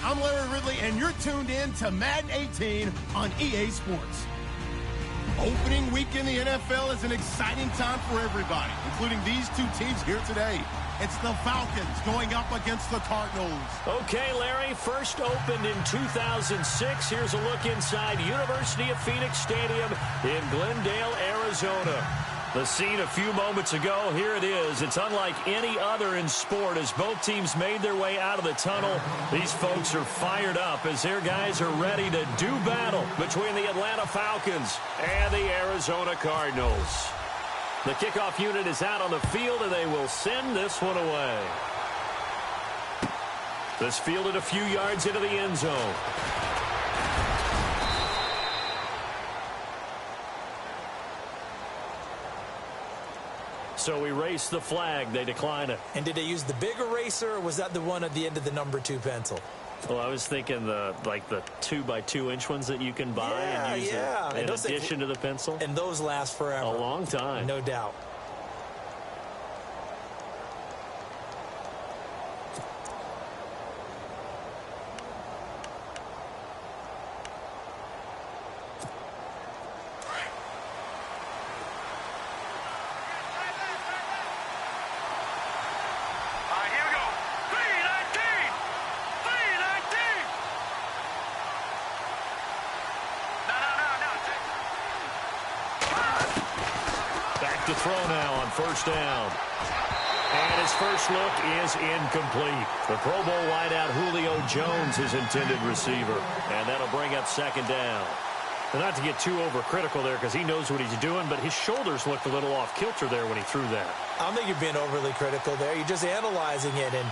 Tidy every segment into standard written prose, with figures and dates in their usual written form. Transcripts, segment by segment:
I'm Larry Ridley, and you're tuned in to Madden 18 on EA Sports. Opening week in the NFL is an exciting time for everybody, including these two teams here today. It's the Falcons going up against the Cardinals. Okay, Larry, first opened in 2006. Here's a look inside University of Phoenix Stadium in Glendale, Arizona. The scene a few moments ago, here it is. It's unlike any other in sport as both teams made their way out of the tunnel. These folks are fired up as their guys are ready to do battle between the Atlanta Falcons and the Arizona Cardinals. The kickoff unit is out on the field, and they will send this one away. This fielded a few yards into the end zone. So we race the flag. They decline it. And did they use the big eraser, or was that the one at the end of the number 2 pencil? Well, I was thinking the 2x2-inch ones that you can buy and use in addition to the pencil. And those last forever. A long time. No doubt. To throw now on first down. And his first look is incomplete. The Pro Bowl wideout Julio Jones, his intended receiver. And that'll bring up second down. And not to get too overcritical there because he knows what he's doing, but his shoulders looked a little off kilter there when he threw that. I don't think you're being overly critical there. You're just analyzing it, and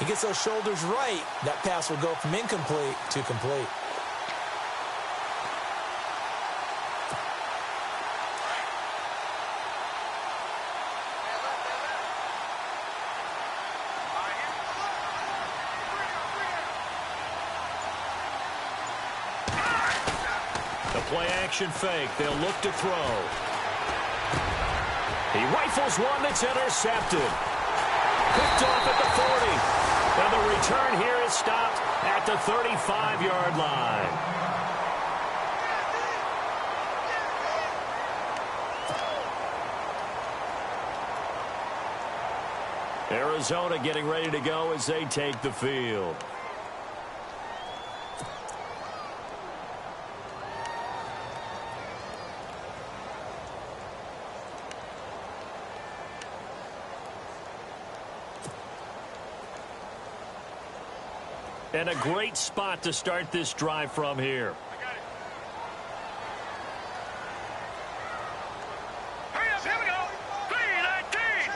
he gets those shoulders right. That pass will go from incomplete to complete. Play-action fake. They'll look to throw. He rifles one that's intercepted. Picked off at the 40. And the return here is stopped at the 35-yard line. Arizona getting ready to go as they take the field. And a great spot to start this drive from here. Hurry up, here we go. 3-19.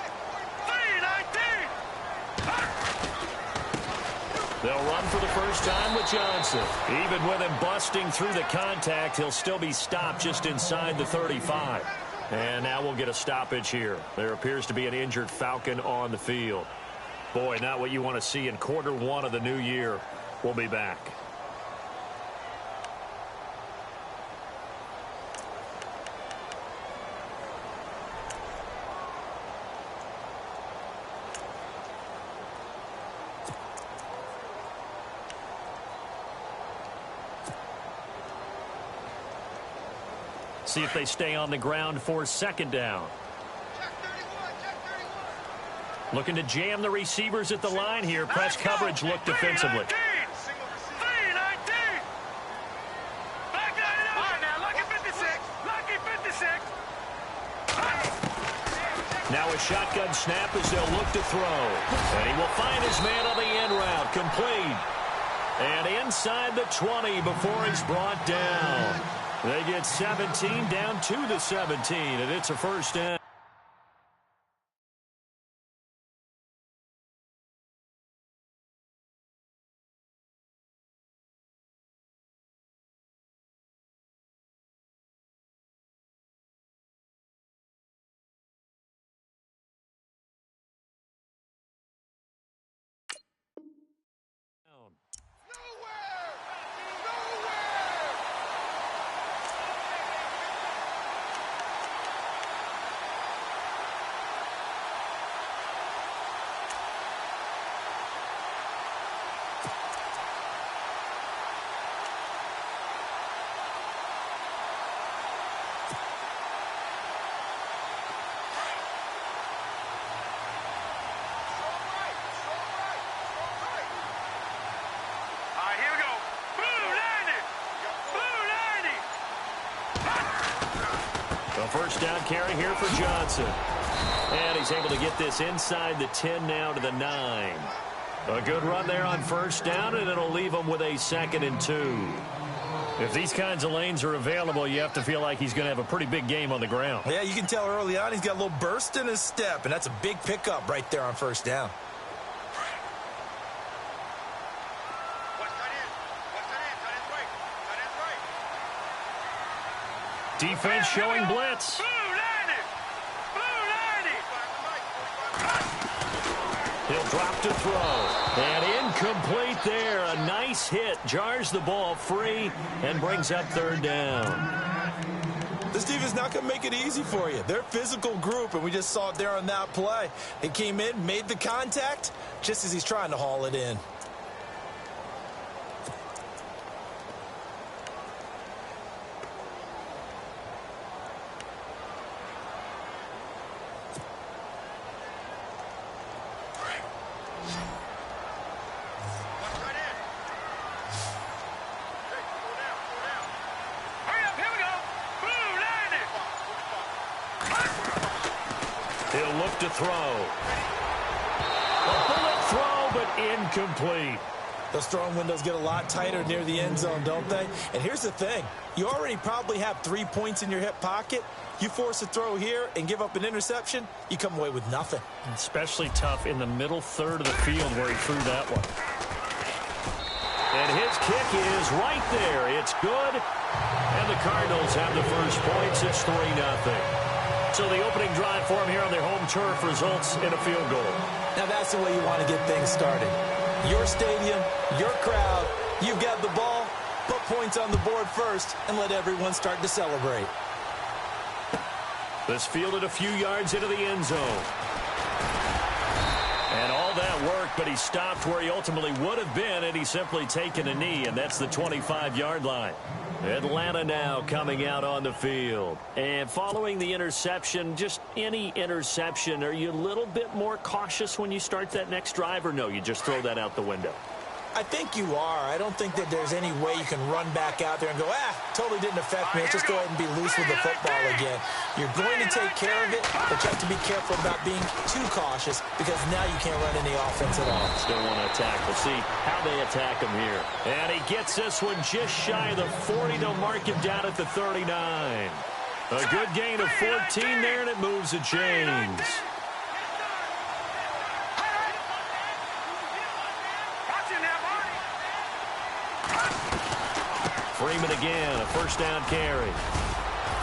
3-19. They'll run for the first time with Johnson. Even with him busting through the contact, he'll still be stopped just inside the 35. And now we'll get a stoppage here. There appears to be an injured Falcon on the field. Boy, not what you want to see in quarter one of the new year. We'll be back. See if they stay on the ground for second down. Looking to jam the receivers at the line here. Press coverage look defensively. Now a shotgun snap as they'll look to throw. And he will find his man on the end route. Complete. And inside the 20 before he's brought down. They get 17 down to the 17, and it's a first down. A first down carry here for Johnson. And he's able to get this inside the 10 now to the 9. A good run there on first down, and it'll leave him with a 2nd and 2. If these kinds of lanes are available, you have to feel like he's going to have a pretty big game on the ground. Yeah, you can tell early on he's got a little burst in his step, and that's a big pickup right there on first down. Defense showing blitz. He'll drop to throw. And incomplete there. A nice hit. Jars the ball free and brings up 3rd down. This defense not going to make it easy for you. They're a physical group, and we just saw it there on that play. He came in, made the contact, just as he's trying to haul it in. He'll look to throw. A bullet throw, but incomplete. Those throwing windows get a lot tighter near the end zone, don't they? And here's the thing. You already probably have 3 points in your hip pocket. You force a throw here and give up an interception, you come away with nothing. Especially tough in the middle third of the field where he threw that one. And his kick is right there. It's good. And the Cardinals have the first points. It's 3-0. So the opening drive for him here on their home turf results in a field goal. Now that's the way you want to get things started. Your stadium, your crowd, you've got the ball, put points on the board first, and let everyone start to celebrate. This fielded a few yards into the end zone. And all that worked, but he stopped where he ultimately would have been, and he's simply taken a knee, and that's the 25-yard line. Atlanta now coming out on the field. And following the interception, just any interception, are you a little bit more cautious when you start that next drive, or no, you just throw that out the window? I think you are. I don't think that there's any way you can run back out there and go, totally didn't affect me. Let's just go ahead and be loose with the football again. You're going to take care of it, but you have to be careful about being too cautious because now you can't run any offense at all. Still want to attack. We'll see how they attack him here. And he gets this one just shy of the 40. They'll mark him down at the 39. A good gain of 14 there, and it moves the chains. Freeman again, a first down carry.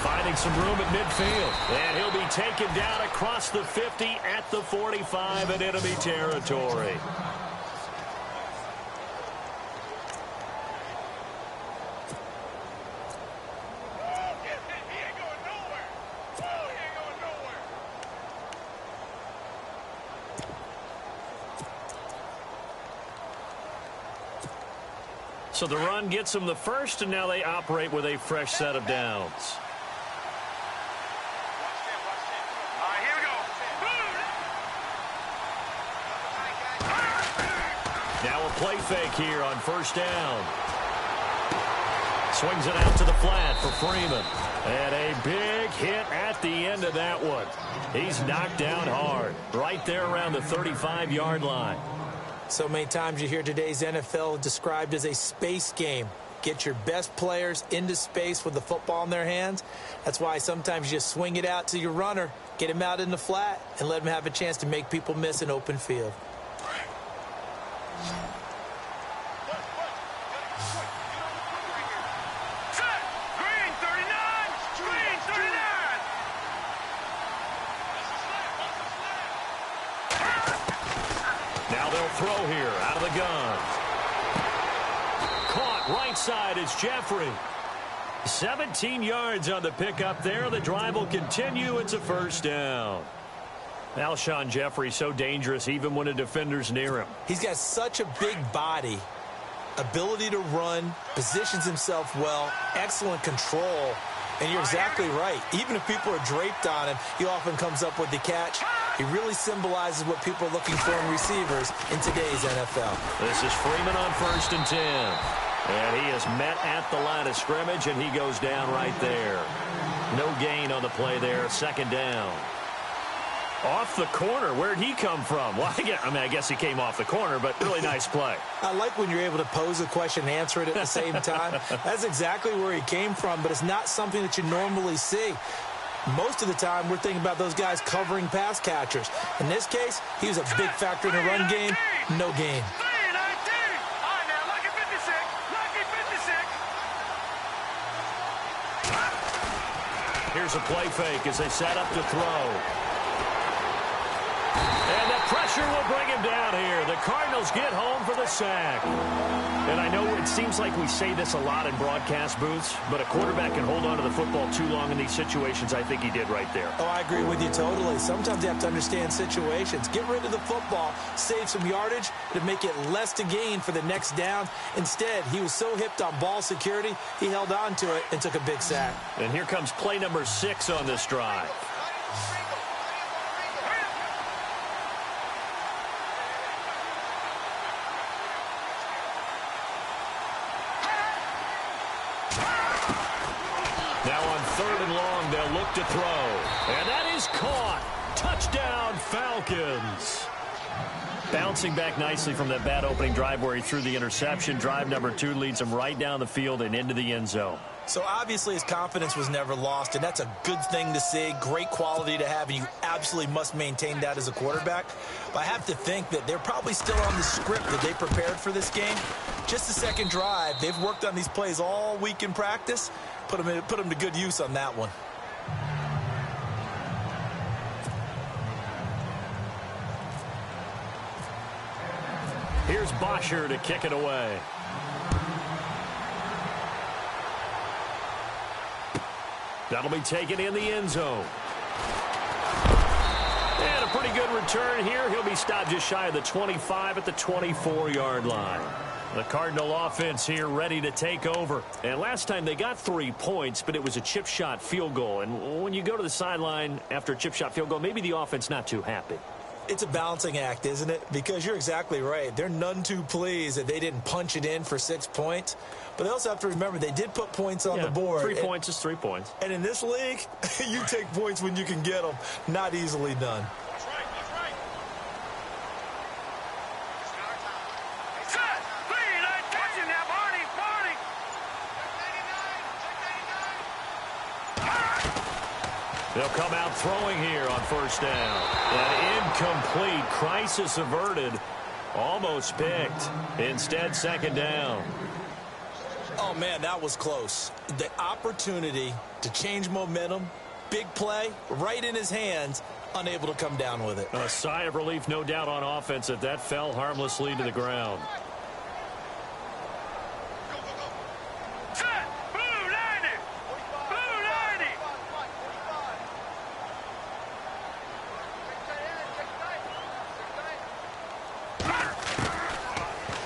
Finding some room at midfield. And he'll be taken down across the 50 at the 45 in enemy territory. So the run gets them the first, and now they operate with a fresh set of downs. Here we go. Now a play fake here on first down. Swings it out to the flat for Freeman. And a big hit at the end of that one. He's knocked down hard. Right there around the 35-yard line. So many times you hear today's NFL described as a space game. Get your best players into space with the football in their hands. That's why sometimes you just swing it out to your runner, get him out in the flat, and let him have a chance to make people miss an open field. Now they'll throw here out of the gun. Caught right side is Jeffrey. 17 yards on the pickup there. The drive will continue. It's a first down. Alshon Jeffrey so dangerous even when a defender's near him. He's got such a big body, ability to run, positions himself well, excellent control. And you're exactly right. Even if people are draped on him, he often comes up with the catch. He really symbolizes what people are looking for in receivers in today's NFL. This is Freeman on 1st and 10. And he is met at the line of scrimmage, and he goes down right there. No gain on the play there. Second down. Off the corner. Where'd he come from? Well, I guess he came off the corner, but really nice play. I like when you're able to pose a question and answer it at the same time. That's exactly where he came from, but it's not something that you normally see. Most of the time, we're thinking about those guys covering pass catchers. In this case, he was a big factor in the run game. No gain. Here's a play fake as they set up to throw. And the pressure will bring him down here. The Cardinals get home for the sack. And I know it seems like we say this a lot in broadcast booths, but a quarterback can hold on to the football too long in these situations. I think he did right there. Oh, I agree with you totally. Sometimes you have to understand situations. Get rid of the football, save some yardage to make it less to gain for the next down. Instead, he was so hipped on ball security, he held on to it and took a big sack. And here comes play number 6 on this drive. Now on 3rd and long, they'll look to throw. And that is caught. Touchdown, Falcons. Bouncing back nicely from that bad opening drive where he threw the interception. Drive number 2 leads him right down the field and into the end zone. So obviously his confidence was never lost, and that's a good thing to see. Great quality to have, and you absolutely must maintain that as a quarterback. But I have to think that they're probably still on the script that they prepared for this game. Just the second drive. They've worked on these plays all week in practice. Put them to good use on that one. Here's Bosher to kick it away. That'll be taken in the end zone. And a pretty good return here. He'll be stopped just shy of the 25 at the 24-yard line. The Cardinal offense here ready to take over. And last time they got 3 points, but it was a chip shot field goal. And when you go to the sideline after a chip shot field goal, maybe the offense not too happy. It's a balancing act, isn't it? Because you're exactly right. They're none too pleased that they didn't punch it in for 6 points. But they also have to remember they did put points on the board. 3 points is 3 points. And in this league, you take points when you can get them. Not easily done. That's right. Set. Clean. Watching now, Barney. They'll come out throwing here on 1st down. An incomplete. Crisis averted. Almost picked. Instead, 2nd down. Oh, man, that was close. The opportunity to change momentum, big play, right in his hands, unable to come down with it. A sigh of relief, no doubt, on offense that fell harmlessly to the ground. Set. Blue 90. Blue 90.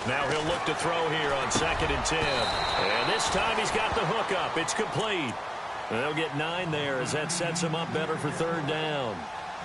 Now he'll look to throw here on 2nd and 10. And this time he's got the hook up. It's complete. They'll get 9 there as that sets him up better for 3rd down.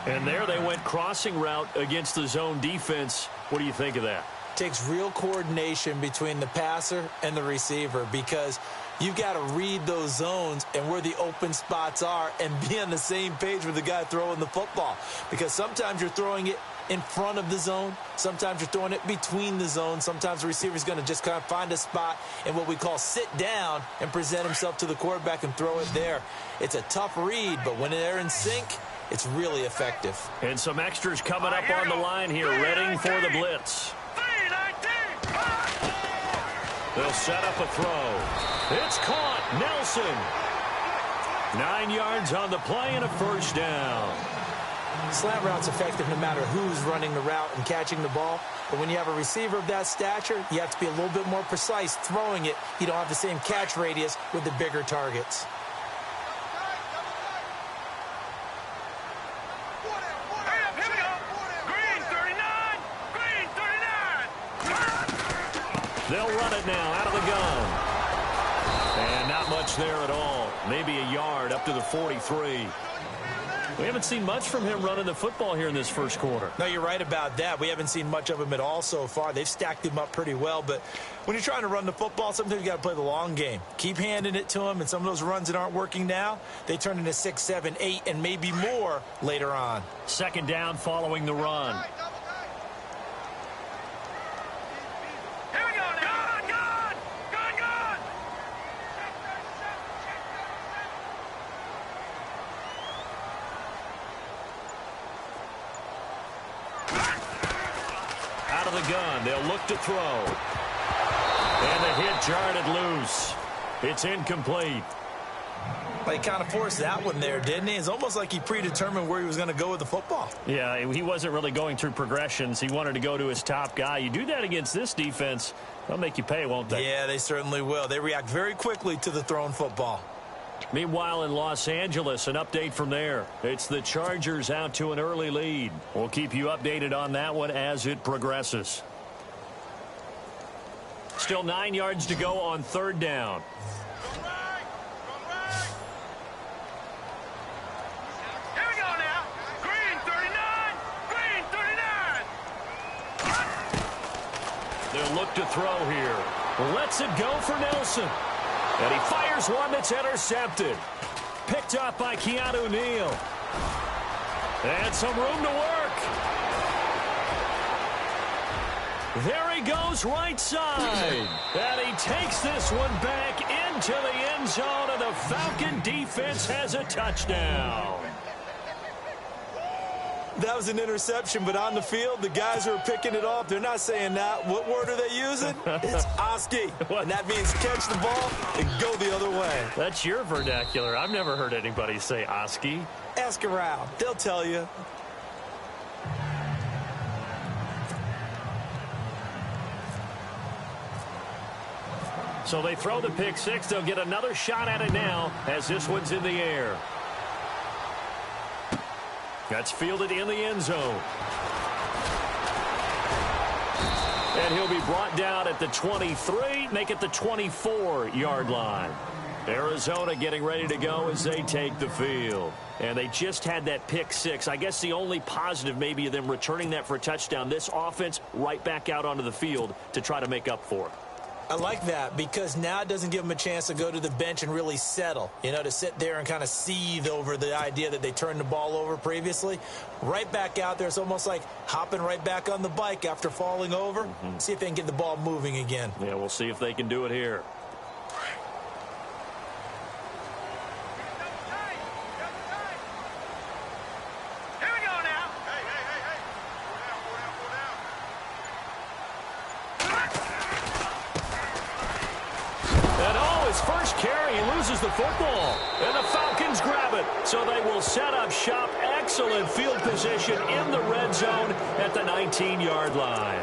And there they went crossing route against the zone defense. What do you think of that? Takes real coordination between the passer and the receiver because you've got to read those zones and where the open spots are and be on the same page with the guy throwing the football. Because sometimes you're throwing it in front of the zone. Sometimes you're throwing it between the zones. Sometimes the receiver's going to just kind of find a spot and what we call sit down and present himself to the quarterback and throw it there. It's a tough read, but when they're in sync, it's really effective. And some extras coming up on the line here, ready for the blitz. They'll set up a throw. It's caught. Nelson. 9 yards on the play and a 1st down. Slant route's effective no matter who's running the route and catching the ball. But when you have a receiver of that stature, you have to be a little bit more precise throwing it. You don't have the same catch radius with the bigger targets. They'll run it now out of the gun. And not much there at all. Maybe a yard up to the 43. We haven't seen much from him running the football here in this first quarter. No, you're right about that. We haven't seen much of him at all so far. They've stacked him up pretty well, but when you're trying to run the football, sometimes you got to play the long game. Keep handing it to him, and some of those runs that aren't working now, they turn into 6, 7, 8, and maybe more later on. Second down following the run. Here we go now. Gone. Out of the gun, they'll look to throw. And the hit jarred it loose. It's incomplete. Well, he kind of forced that one there, didn't he? It's almost like he predetermined where he was going to go with the football. Yeah, he wasn't really going through progressions. He wanted to go to his top guy. You do that against this defense, they'll make you pay, won't they? Yeah, they certainly will. They react very quickly to the thrown football. Meanwhile, in Los Angeles, an update from there. It's the Chargers out to an early lead. We'll keep you updated on that one as it progresses. Still 9 yards to go on third down. Here we go now. Green 39. Green 39. They'll look to throw here. Lets it go for Nelson. And he fires one that's intercepted. Picked up by Keanu Neal. And some room to work. There he goes right side. And he takes this one back into the end zone, and the Falcon defense has a touchdown. That was an interception, but on the field, the guys who are picking it off, they're not saying that. What word are they using? It's Oski. And that means catch the ball and go the other way. That's your vernacular. I've never heard anybody say Oski. Ask around. They'll tell you. So they throw the pick six. They'll get another shot at it now as this one's in the air. That's fielded in the end zone. And he'll be brought down at the 23, make it the 24-yard line. Arizona getting ready to go as they take the field. And they just had that pick six. I guess the only positive maybe of them returning that for a touchdown. This offense right back out onto the field to try to make up for it. I like that because now it doesn't give them a chance to go to the bench and really settle, to sit there and kind of seethe over the idea that they turned the ball over previously. Right back out there, it's almost like hopping right back on the bike after falling over. See if they can get the ball moving again. Yeah, we'll see if they can do it here. First carry, he loses the football, and the Falcons grab it. So they will set up shop. Excellent field position in the red zone at the 19-yard line.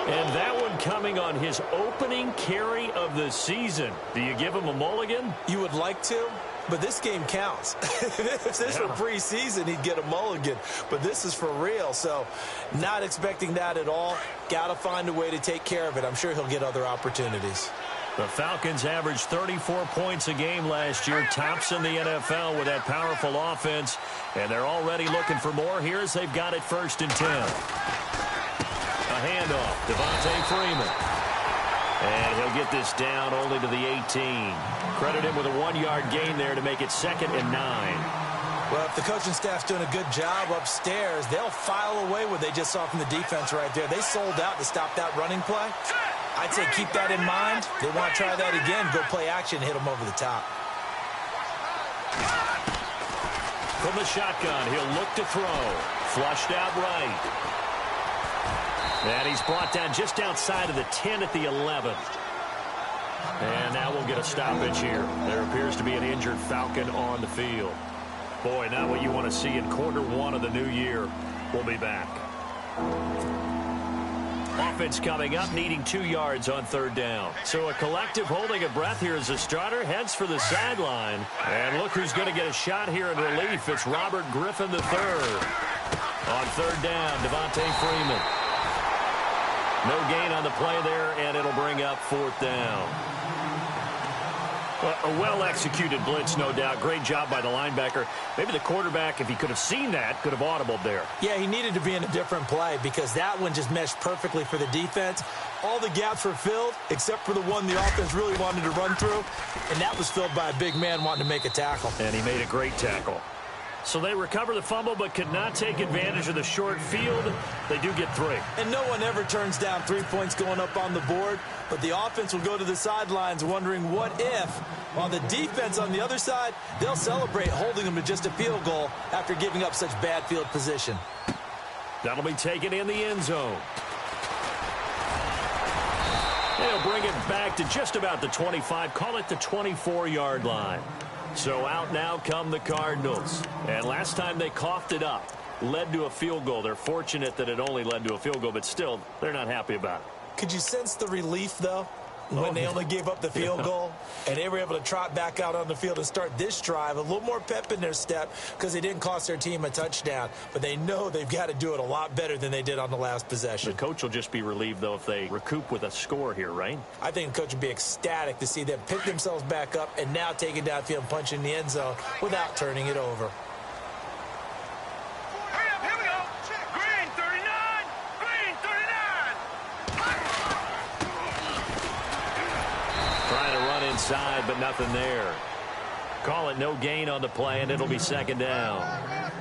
And that one coming on his opening carry of the season. Do you give him a mulligan? You would like to, but this game counts. If this were preseason, he'd get a mulligan. But this is for real, so not expecting that at all. Got to find a way to take care of it. I'm sure he'll get other opportunities. The Falcons averaged 34 points a game last year, tops in the NFL with that powerful offense, and they're already looking for more here as they've got it 1st and 10. A handoff, Devontae Freeman. And he'll get this down only to the 18. Credit him with a 1-yard gain there to make it 2nd and 9. Well, if the coaching staff's doing a good job upstairs, they'll file away what they just saw from the defense right there. They sold out to stop that running play. I'd say keep that in mind. They want to try that again. Go play action, hit them over the top. From the shotgun, he'll look to throw. Flushed out right. And he's brought down just outside of the 10 at the 11. And now we'll get a stoppage here. There appears to be an injured Falcon on the field. Boy, not what you want to see in quarter one of the new year. We'll be back. Offense coming up, needing 2 yards on 3rd down. So a collective holding of breath here as the starter heads for the sideline. And look who's going to get a shot here in relief. It's Robert Griffin III. On 3rd down, Devontae Freeman. No gain on the play there, and it'll bring up 4th down. A well-executed blitz, no doubt. Great job by the linebacker. Maybe the quarterback, if he could have seen that, could have audibled there. Yeah, he needed to be in a different play because that one just meshed perfectly for the defense. All the gaps were filled except for the one the offense really wanted to run through, and that was filled by a big man wanting to make a tackle. And he made a great tackle. So they recover the fumble but could not take advantage of the short field. They do get 3. And no one ever turns down 3 points going up on the board, but the offense will go to the sidelines wondering what if. While the defense on the other side, they'll celebrate holding them to just a field goal after giving up such bad field position. That'll be taken in the end zone. They'll bring it back to just about the 25, call it the 24-yard line. So out now come the Cardinals. And last time they coughed it up, led to a field goal. They're fortunate that it only led to a field goal, but still, they're not happy about it. Could you sense the relief, though, when they only gave up the field goal and they were able to trot back out on the field and start this drive? A little more pep in their step because they didn't cost their team a touchdown, but they know they've got to do it a lot better than they did on the last possession. The coach will just be relieved, though, if they recoup with a score here, right? I think the coach would be ecstatic to see them pick themselves back up and now take it downfield and punch in the end zone without turning it over. Hurry up, here we go. Green 39. Green 39. Trying to run inside, but nothing there. Call it no gain on the play, and it'll be second down.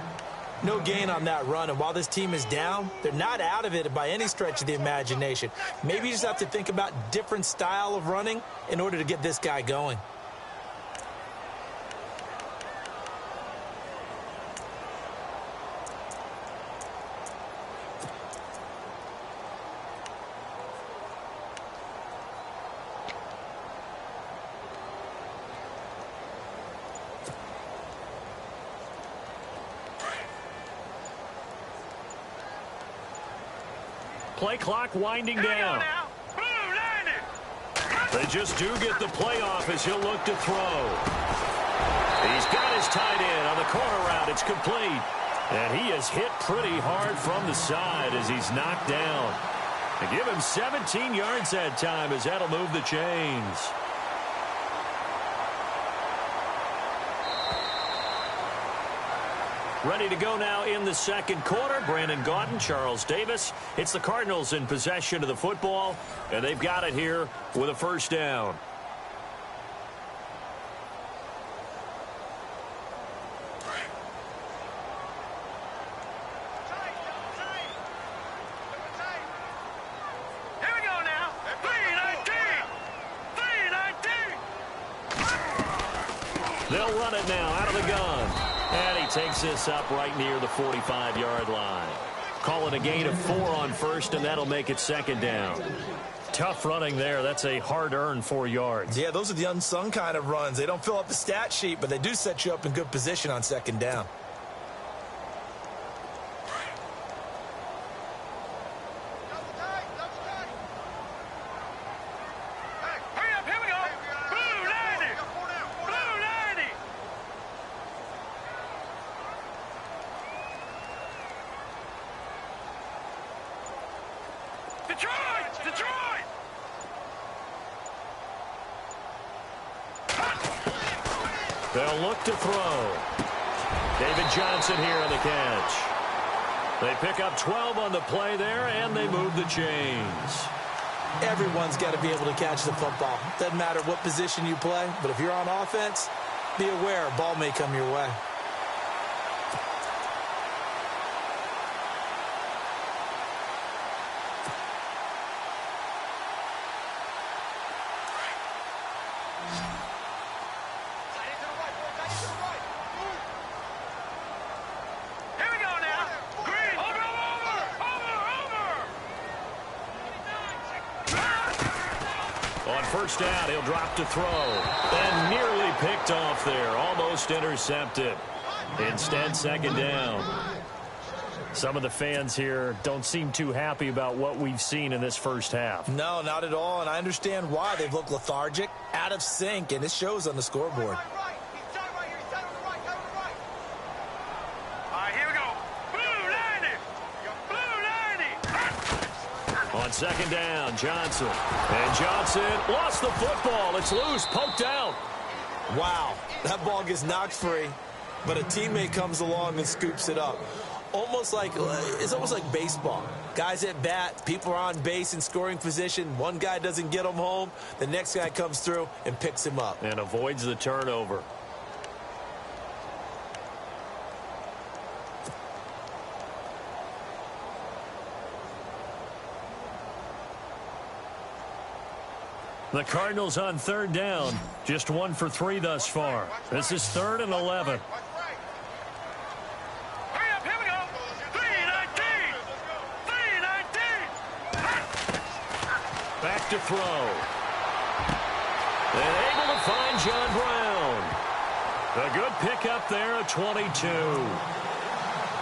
No gain on that run, and while this team is down, they're not out of it by any stretch of the imagination. Maybe you just have to think about different style of running in order to get this guy going. Play clock winding down. They just do get the play off as he'll look to throw. He's got his tight end on the corner route. It's complete. And he is hit pretty hard from the side as he's knocked down. They give him 17 yards that time as that'll move the chains. Ready to go now in the second quarter. Brandon Gaudin, Charles Davis. It's the Cardinals in possession of the football, and they've got it here with a first down. Here we go now. 3-19. 3-19. They'll run it now out of the gun. And he takes this up right near the 45-yard line. Call it a gain of 4 on first, and that'll make it second down. Tough running there. That's a hard-earned 4 yards. Yeah, those are the unsung kind of runs. They don't fill up the stat sheet, but they do set you up in good position on second down. Hurry up, here we go. Blue 90. Blue 90. Detroit! Detroit! They'll look to throw. David Johnson here on the catch. They pick up 12 on the play there, and they move the chains. Everyone's got to be able to catch the football. Doesn't matter what position you play, but if you're on offense, be aware a ball may come your way. Here we go now. Green. Over. On first down, he'll drop to throw. And nearly picked off there. Almost intercepted. Instead, second down. Some of the fans here don't seem too happy about what we've seen in this first half. No, not at all, and I understand why. They've looked lethargic, out of sync, and it shows on the scoreboard. All right, here we go. Blue 90. Blue 90. On second down, Johnson. And Johnson lost the football. It's loose, poked out. Wow, that ball gets knocked free, but a teammate comes along and scoops it up. It's almost like baseball. Guys at bat, people are on base in scoring position. One guy doesn't get him home. The next guy comes through and picks him up. And avoids the turnover. The Cardinals on third down. Just 1 for 3 thus far. This is 3rd and 11. Hurry up, here we go. 3-19. 3-19. Back to throw. And able to find John Brown. A good pickup there at 22.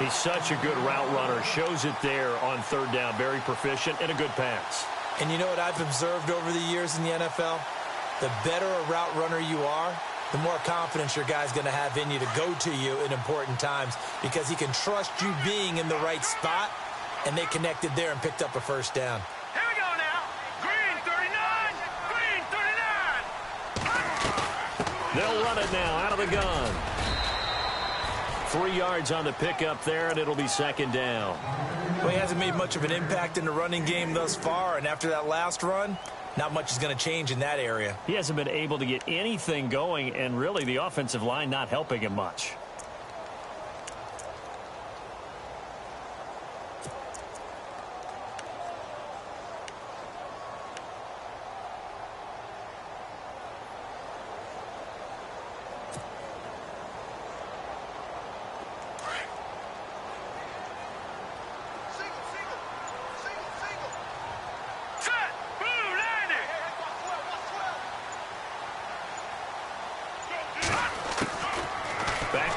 He's such a good route runner. Shows it there on third down. Very proficient and a good pass. And you know what I've observed over the years in the NFL? The better a route runner you are, the more confidence your guy's going to have in you to go to you in important times because he can trust you being in the right spot, and they connected there and picked up a first down. Here we go now. Green 39. Green 39. They'll run it now out of the gun. 3 yards on the pickup there, and it'll be 2nd down. Well, he hasn't made much of an impact in the running game thus far, and after that last run, not much is going to change in that area. He hasn't been able to get anything going, and really the offensive line not helping him much.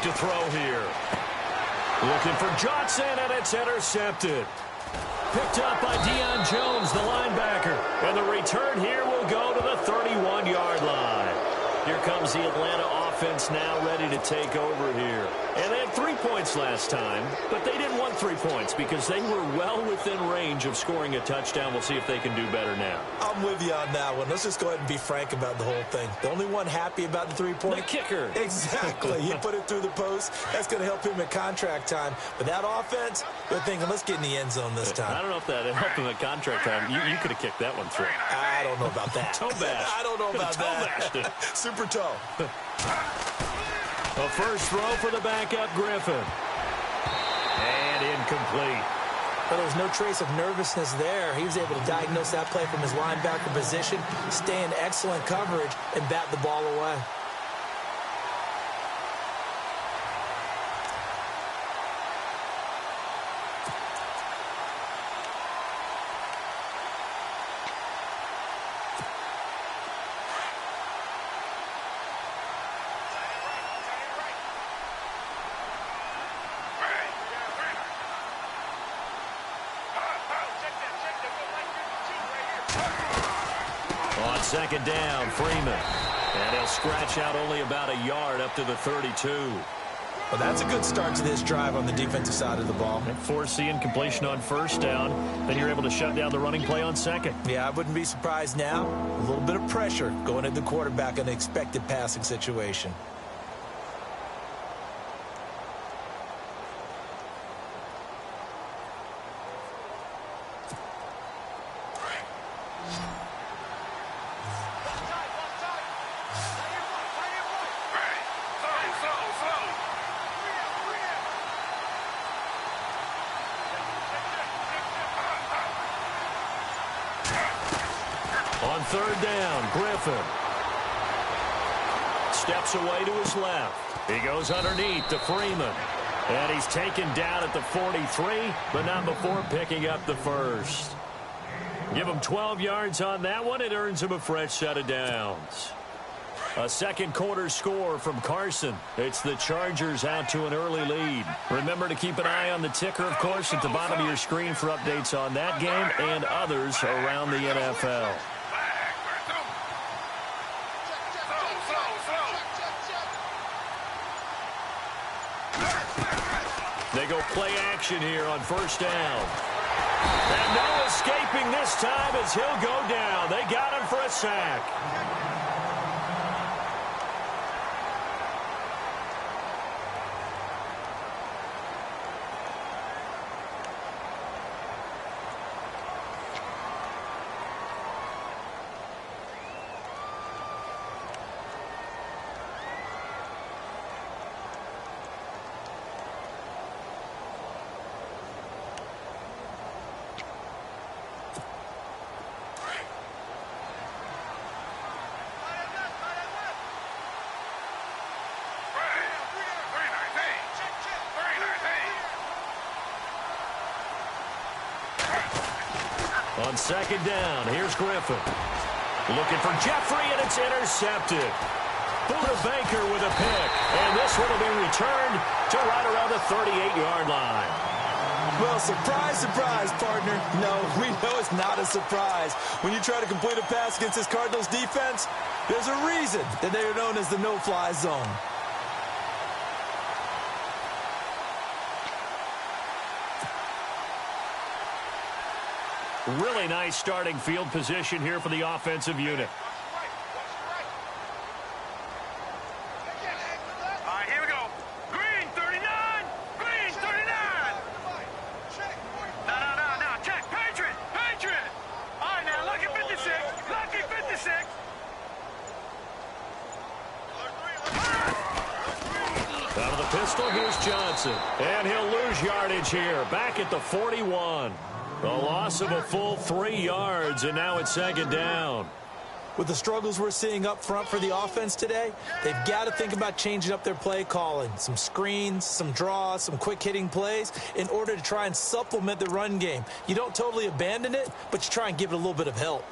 To throw here. Looking for Johnson, and it's intercepted. Picked up by Deion Jones, the linebacker. And the return here will go to the 31-yard line. Here comes the Atlanta offense now ready to take over here. And they had 3 points last time, but they didn't want 3 points because they were well within range of scoring a touchdown. We'll see if they can do better now. I'm with you on that one. Let's just go ahead and be frank about the whole thing. The only one happy about the 3-point. The kicker. Exactly. He put it through the post. That's going to help him at contract time. But that offense, they're thinking, let's get in the end zone this time. I don't know if that helped him at contract time. You could have kicked that one through. I don't know about that. Toe bash. I don't know about that. Super toe. A first throw for the backup Griffin. And incomplete. Well, there was no trace of nervousness there. He was able to diagnose that play from his linebacker position, stay in excellent coverage, and bat the ball away. On 2nd down, Freeman. And he'll scratch out only about a yard up to the 32. Well, that's a good start to this drive on the defensive side of the ball. And forcing completion on 1st down. Then you're able to shut down the running play on 2nd. Yeah, I wouldn't be surprised now. A little bit of pressure going at the quarterback in an expected passing situation. On 3rd down, Griffin. Steps away to his left. He goes underneath to Freeman. And he's taken down at the 43, but not before picking up the first. Give him 12 yards on that one. It earns him a fresh set of downs. A second quarter score from Carson. It's the Chargers out to an early lead. Remember to keep an eye on the ticker, of course, at the bottom of your screen for updates on that game and others around the NFL. They go play action here on 1st down. And no escaping this time as he'll go down. They got him for a sack. On second down, here's Griffin. Looking for Jeffrey, and it's intercepted. Buda Baker with a pick. And this one will be returned to right around the 38-yard line. Well, surprise, surprise, partner. No, we know it's not a surprise. When you try to complete a pass against this Cardinals defense, there's a reason that they are known as the no-fly zone. Really nice starting field position here for the offensive unit. All right, here we go. Green 39. Green 39. No. Check. Patriot. All right, now, lucky 56. Lucky 56. Out of the pistol, here's Johnson. And he'll lose yardage here. Back at the 41. A loss of a full 3 yards, and now it's second down. With the struggles we're seeing up front for the offense today, they've got to think about changing up their play calling. Some screens, some draws, some quick-hitting plays in order to try and supplement the run game. You don't totally abandon it, but you try and give it a little bit of help.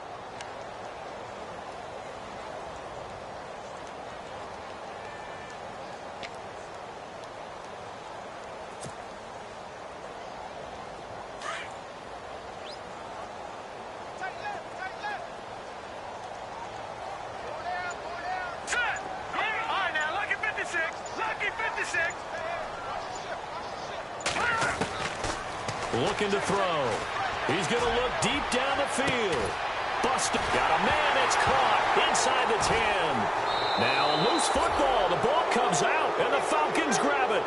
Looking to throw. He's going to look deep down the field. Busted. Got a man that's caught inside the 10. Now a loose football. The ball comes out, and the Falcons grab it.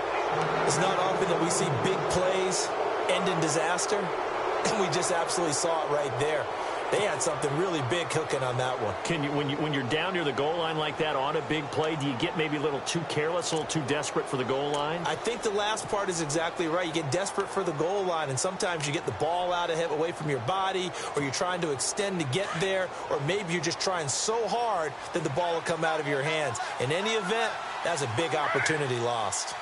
It's not often that we see big plays end in disaster, and we just absolutely saw it right there. They had something really big cooking on that one. Can you, when you're down near the goal line like that on a big play, do you get maybe a little too careless, a little too desperate for the goal line? I think the last part is exactly right. You get desperate for the goal line, and sometimes you get the ball out ahead, away from your body, or you're trying to extend to get there, or maybe you're just trying so hard that the ball will come out of your hands. In any event, that's a big opportunity lost.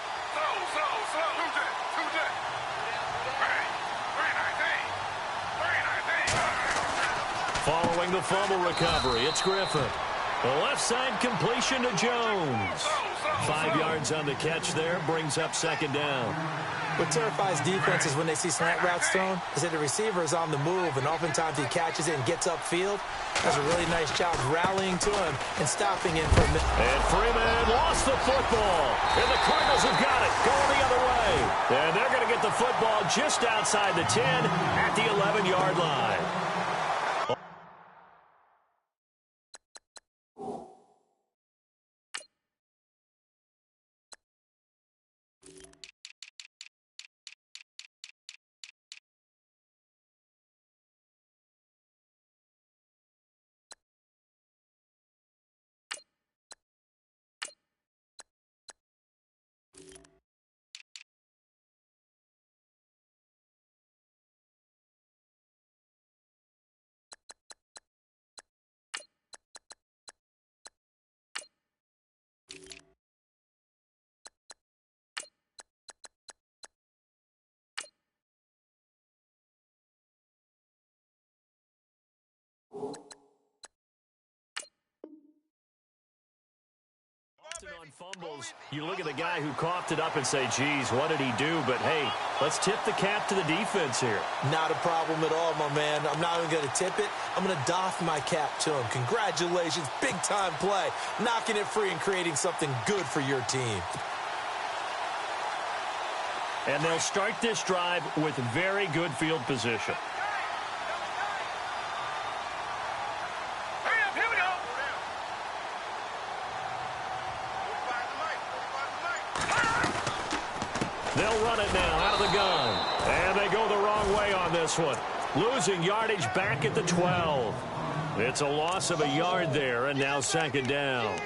Following the fumble recovery, it's Griffin. The left side completion to Jones. 5 yards on the catch there, brings up second down. What terrifies defenses when they see slant routes thrown is that the receiver is on the move, and oftentimes he catches it and gets upfield. Does a really nice job rallying to him and stopping him for a minute. And Freeman lost the football. And the Cardinals have got it, going the other way. And they're going to get the football just outside the 10 at the 11-yard line. On fumbles, you look at the guy who coughed it up and say, geez, what did he do? But, hey, let's tip the cap to the defense here. Not a problem at all, my man. I'm not even going to tip it. I'm going to doff my cap to him. Congratulations, big-time play. Knocking it free and creating something good for your team. And they'll start this drive with very good field position. They'll run it now out of the gun. And they go the wrong way on this one. Losing yardage back at the 12. It's a loss of a yard there, and now second down.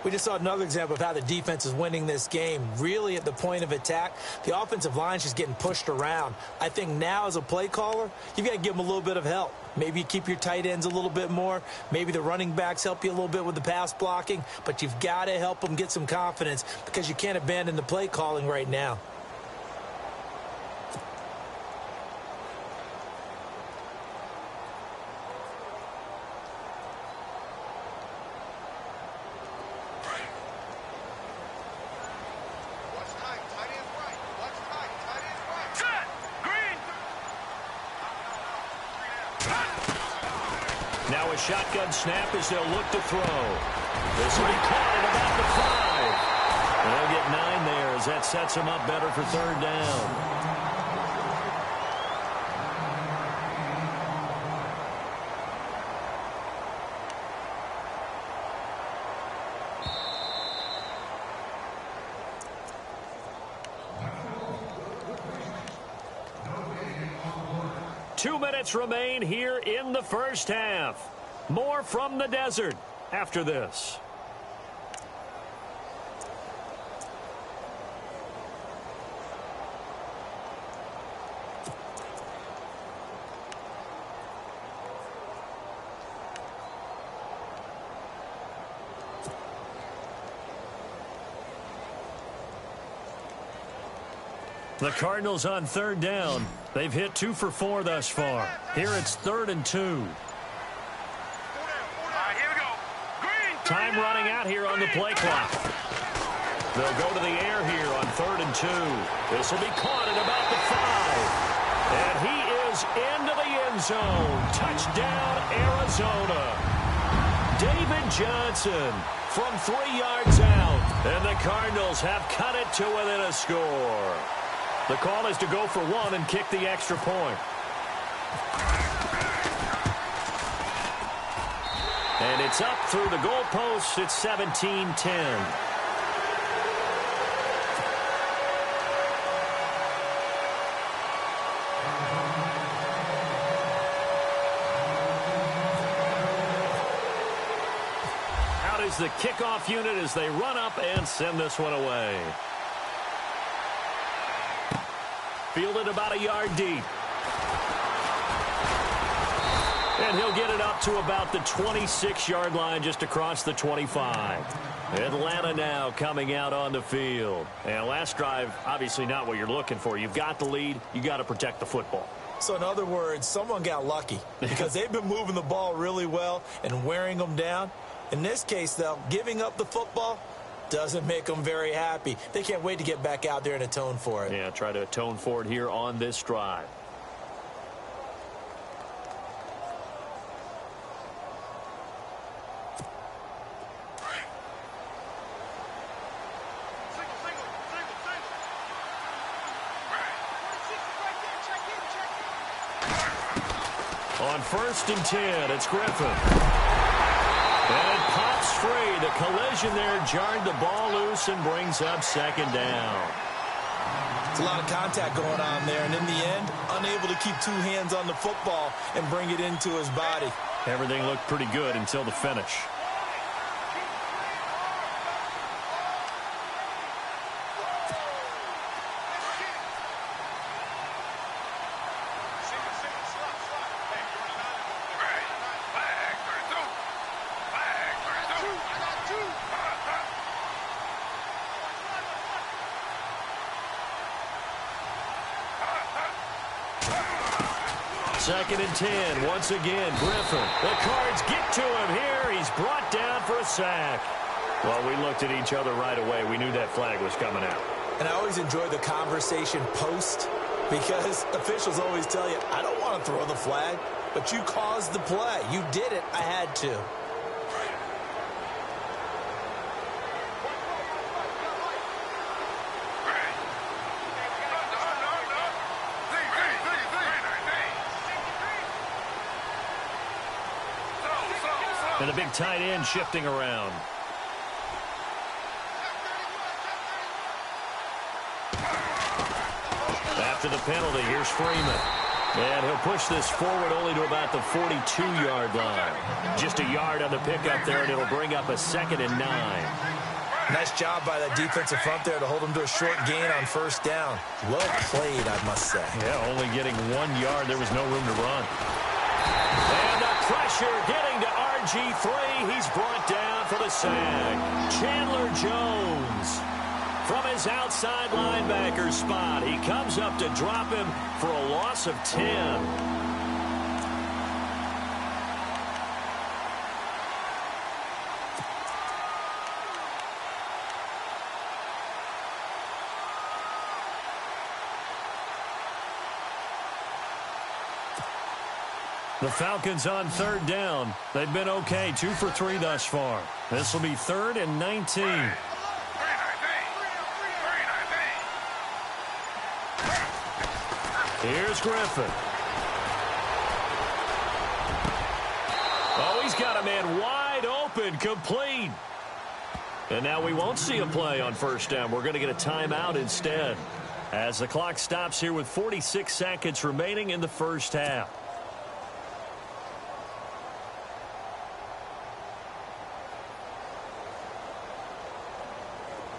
We just saw another example of how the defense is winning this game. Really at the point of attack, the offensive line's just getting pushed around. I think now as a play caller, you've got to give them a little bit of help. Maybe you keep your tight ends a little bit more. Maybe the running backs help you a little bit with the pass blocking. But you've got to help them get some confidence because you can't abandon the play calling right now. Now a shotgun snap as they'll look to throw. This will be caught at about the 5. And they'll get 9 there as that sets them up better for third down. Two minutes remain here in the first half. More from the desert after this. The Cardinals on third down. They've hit 2 for 4 thus far. Here it's 3rd and 2. All right, here we go. Green, Time running out here on the play clock. They'll go to the air here on 3rd and 2. This will be caught at about the 5. And he is into the end zone. Touchdown, Arizona. David Johnson from 3 yards out. And the Cardinals have cut it to within a score. The call is to go for 1 and kick the extra point. And it's up through the goalposts. It's 17-10. Out is the kickoff unit as they run up and send this one away. Fielded about a yard deep. And he'll get it up to about the 26-yard line just across the 25. Atlanta now coming out on the field. And last drive, obviously not what you're looking for. You've got the lead. You got to protect the football. So in other words, someone got lucky because they've been moving the ball really well and wearing them down. In this case, though, giving up the football doesn't make them very happy. They can't wait to get back out there and atone for it. Yeah, try to atone for it here on this drive. On 1st and 10, it's Griffin. And it pops free. The collision there jarred the ball loose and brings up 2nd down. It's a lot of contact going on there, and in the end, unable to keep 2 hands on the football and bring it into his body. Everything looked pretty good until the finish. Second and 10. Once again, Griffin. The Cards get to him here. He's brought down for a sack. Well, we looked at each other right away. We knew that flag was coming out. And I always enjoy the conversation post because officials always tell you, I don't want to throw the flag, but you caused the play. You did it. I had to. And a big tight end shifting around. After the penalty, here's Freeman. And he'll push this forward only to about the 42-yard line. Just a yard on the pickup there, and it'll bring up a 2nd and 9. Nice job by that defensive front there to hold him to a short gain on 1st down. Well played, I must say. Yeah, only getting 1 yard. There was no room to run. And the pressure getting to RG3. He's brought down for the sack. Chandler Jones from his outside linebacker spot. He comes up to drop him for a loss of 10. The Falcons on third down. They've been okay, 2 for 3 thus far. This will be 3rd and 19. Here's Griffin. Oh, he's got a man wide open, complete. And now we won't see a play on first down. We're going to get a timeout instead, as the clock stops here with 46 seconds remaining in the first half.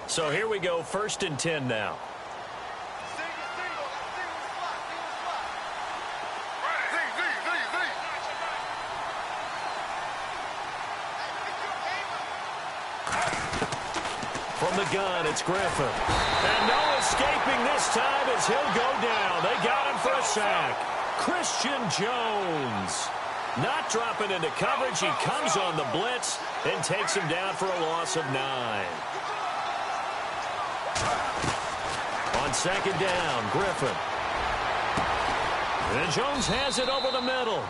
So here we go, 1st and 10 now. From the gun, it's Griffin. And no escaping this time as he'll go down. They got him for a sack. Christian Jones. Not dropping into coverage. He comes on the blitz and takes him down for a loss of 9. On 2nd down, Griffin. And Jones has it over the middle.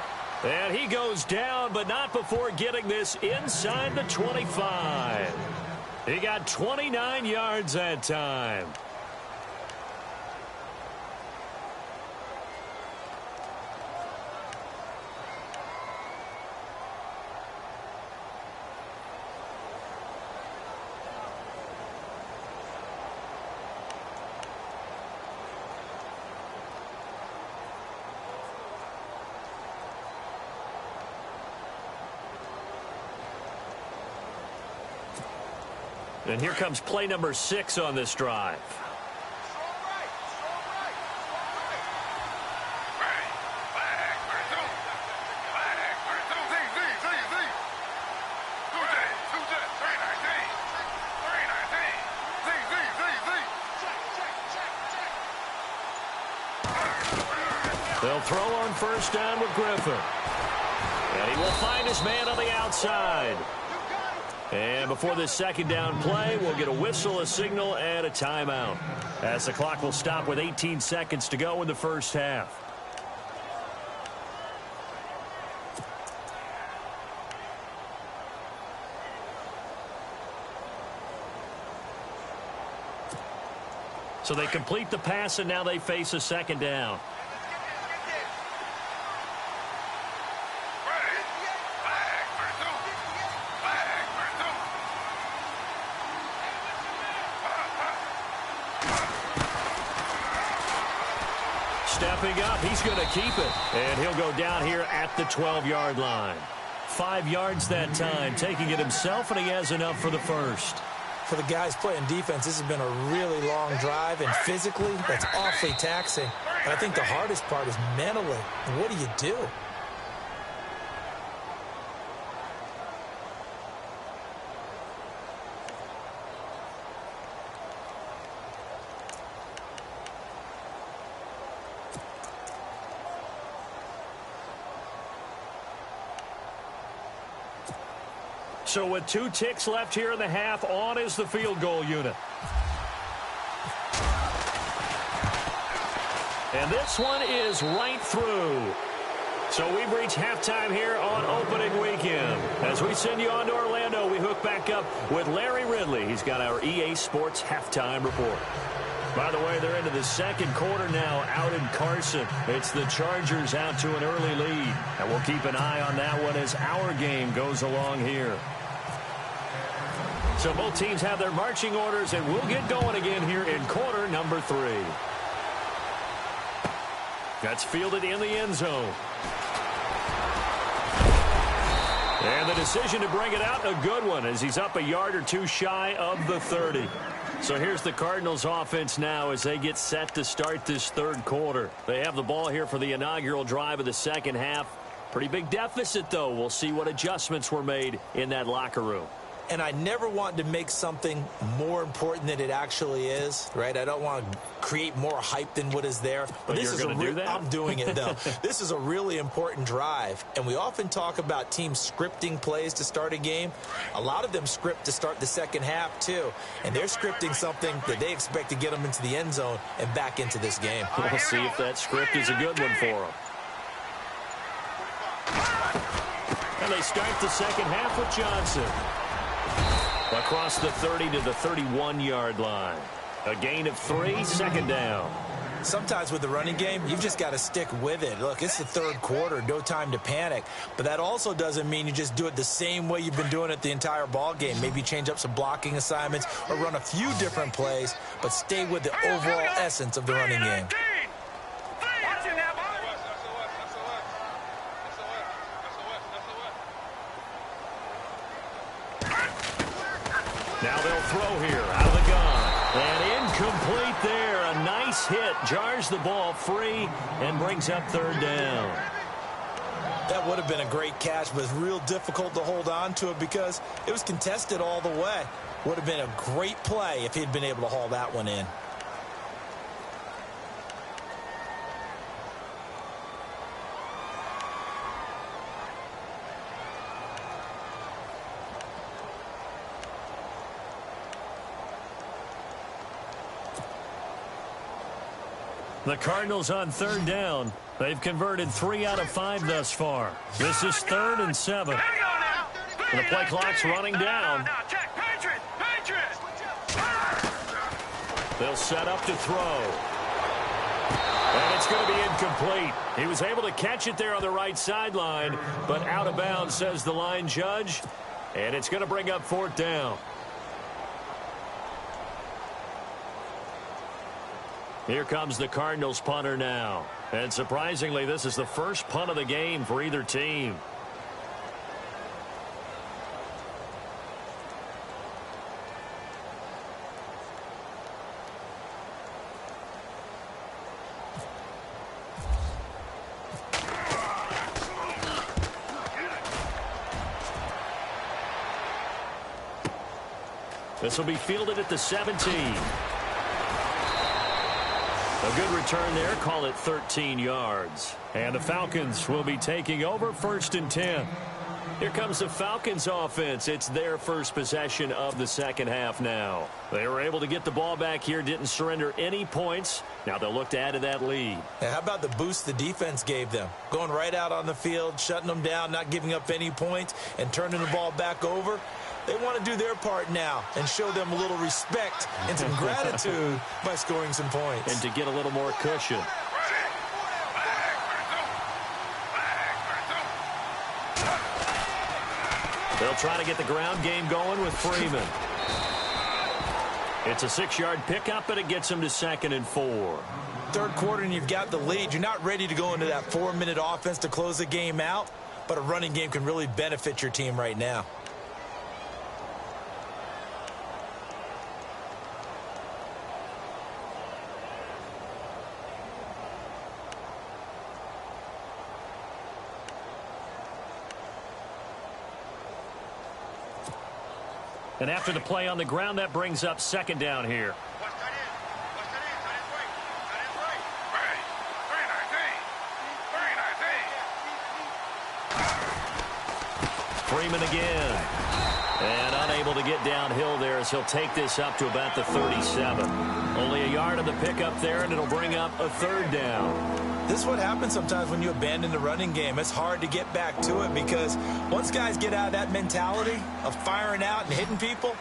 And he goes down, but not before getting this inside the 25. He got 29 yards that time. And here comes play number 6 on this drive. They'll throw on first down with Griffin. And he will find his man on the outside. And before this 2nd down play, we'll get a whistle, a signal, and a timeout, as the clock will stop with 18 seconds to go in the first half. So they complete the pass, and now they face a 2nd down. Stepping up, he's going to keep it. And he'll go down here at the 12-yard line. 5 yards that time, taking it himself, and he has enough for the first. For the guys playing defense, this has been a really long drive, and physically, that's awfully taxing. But I think the hardest part is mentally. What do you do? So with 2 ticks left here in the half, on is the field goal unit. And this one is right through. So we've reached halftime here on opening weekend. As we send you on to Orlando, we hook back up with Larry Ridley. He's got our EA Sports halftime report. By the way, they're into the 2nd quarter now out in Carson. It's the Chargers out to an early lead. And we'll keep an eye on that one as our game goes along here. So both teams have their marching orders, and we'll get going again here in quarter number 3. That's fielded in the end zone. And the decision to bring it out, a good one, as he's up a yard or 2 shy of the 30. So here's the Cardinals offense now as they get set to start this 3rd quarter. They have the ball here for the inaugural drive of the 2nd half. Pretty big deficit, though. We'll see what adjustments were made in that locker room. And I never want to make something more important than it actually is, right? I don't want to create more hype than what is there. But this is do that? I'm doing it, though. This is a really important drive. And we often talk about teams scripting plays to start a game. A lot of them script to start the 2nd half, too. And they're scripting something that they expect to get them into the end zone and back into this game. We'll see if that script is a good one for them. they start the second half with Johnson. Across the 30 to the 31-yard line. A gain of 3, second down. Sometimes with the running game, you've just got to stick with it. Look, it's the third quarter, no time to panic. But that also doesn't mean you just do it the same way you've been doing it the entire ball game. Maybe change up some blocking assignments or run a few different plays, but stay with the overall essence of the running game. Now they'll throw here out of the gun. And incomplete there. A nice hit. Jars the ball free and brings up third down. That would have been a great catch, but it's real difficult to hold on to it because it was contested all the way. Would have been a great play if he'd been able to haul that one in. The Cardinals on third down. They've converted 3 out of 5 thus far. This is 3rd and 7. And the play clock's running down. They'll set up to throw. And it's going to be incomplete. He was able to catch it there on the right sideline, but out of bounds, says the line judge. And it's going to bring up 4th down. Here comes the Cardinals punter now. And surprisingly, this is the first punt of the game for either team. This will be fielded at the 17. A good return there. Call it 13 yards. And the Falcons will be taking over 1st and 10. Here comes the Falcons offense. It's their first possession of the second half now. They were able to get the ball back here, didn't surrender any points. Now they'll look to add to that lead. How about the boost the defense gave them? Going right out on the field, shutting them down, not giving up any points, and turning the ball back over. They want to do their part now and show them a little respect and some gratitude by scoring some points. And to get a little more cushion. They'll try to get the ground game going with Freeman. It's a 6-yard pickup, but it gets him to 2nd and 4. Third quarter and you've got the lead. You're not ready to go into that 4-minute offense to close the game out, but a running game can really benefit your team right now. And after the play on the ground, that brings up 2nd down here. Freeman again. And unable to get downhill there as he'll take this up to about the 37. Only a yard of the pickup there, and it'll bring up a 3rd down. This is what happens sometimes when you abandon the running game. It's hard to get back to it because once guys get out of that mentality of firing out and hitting people,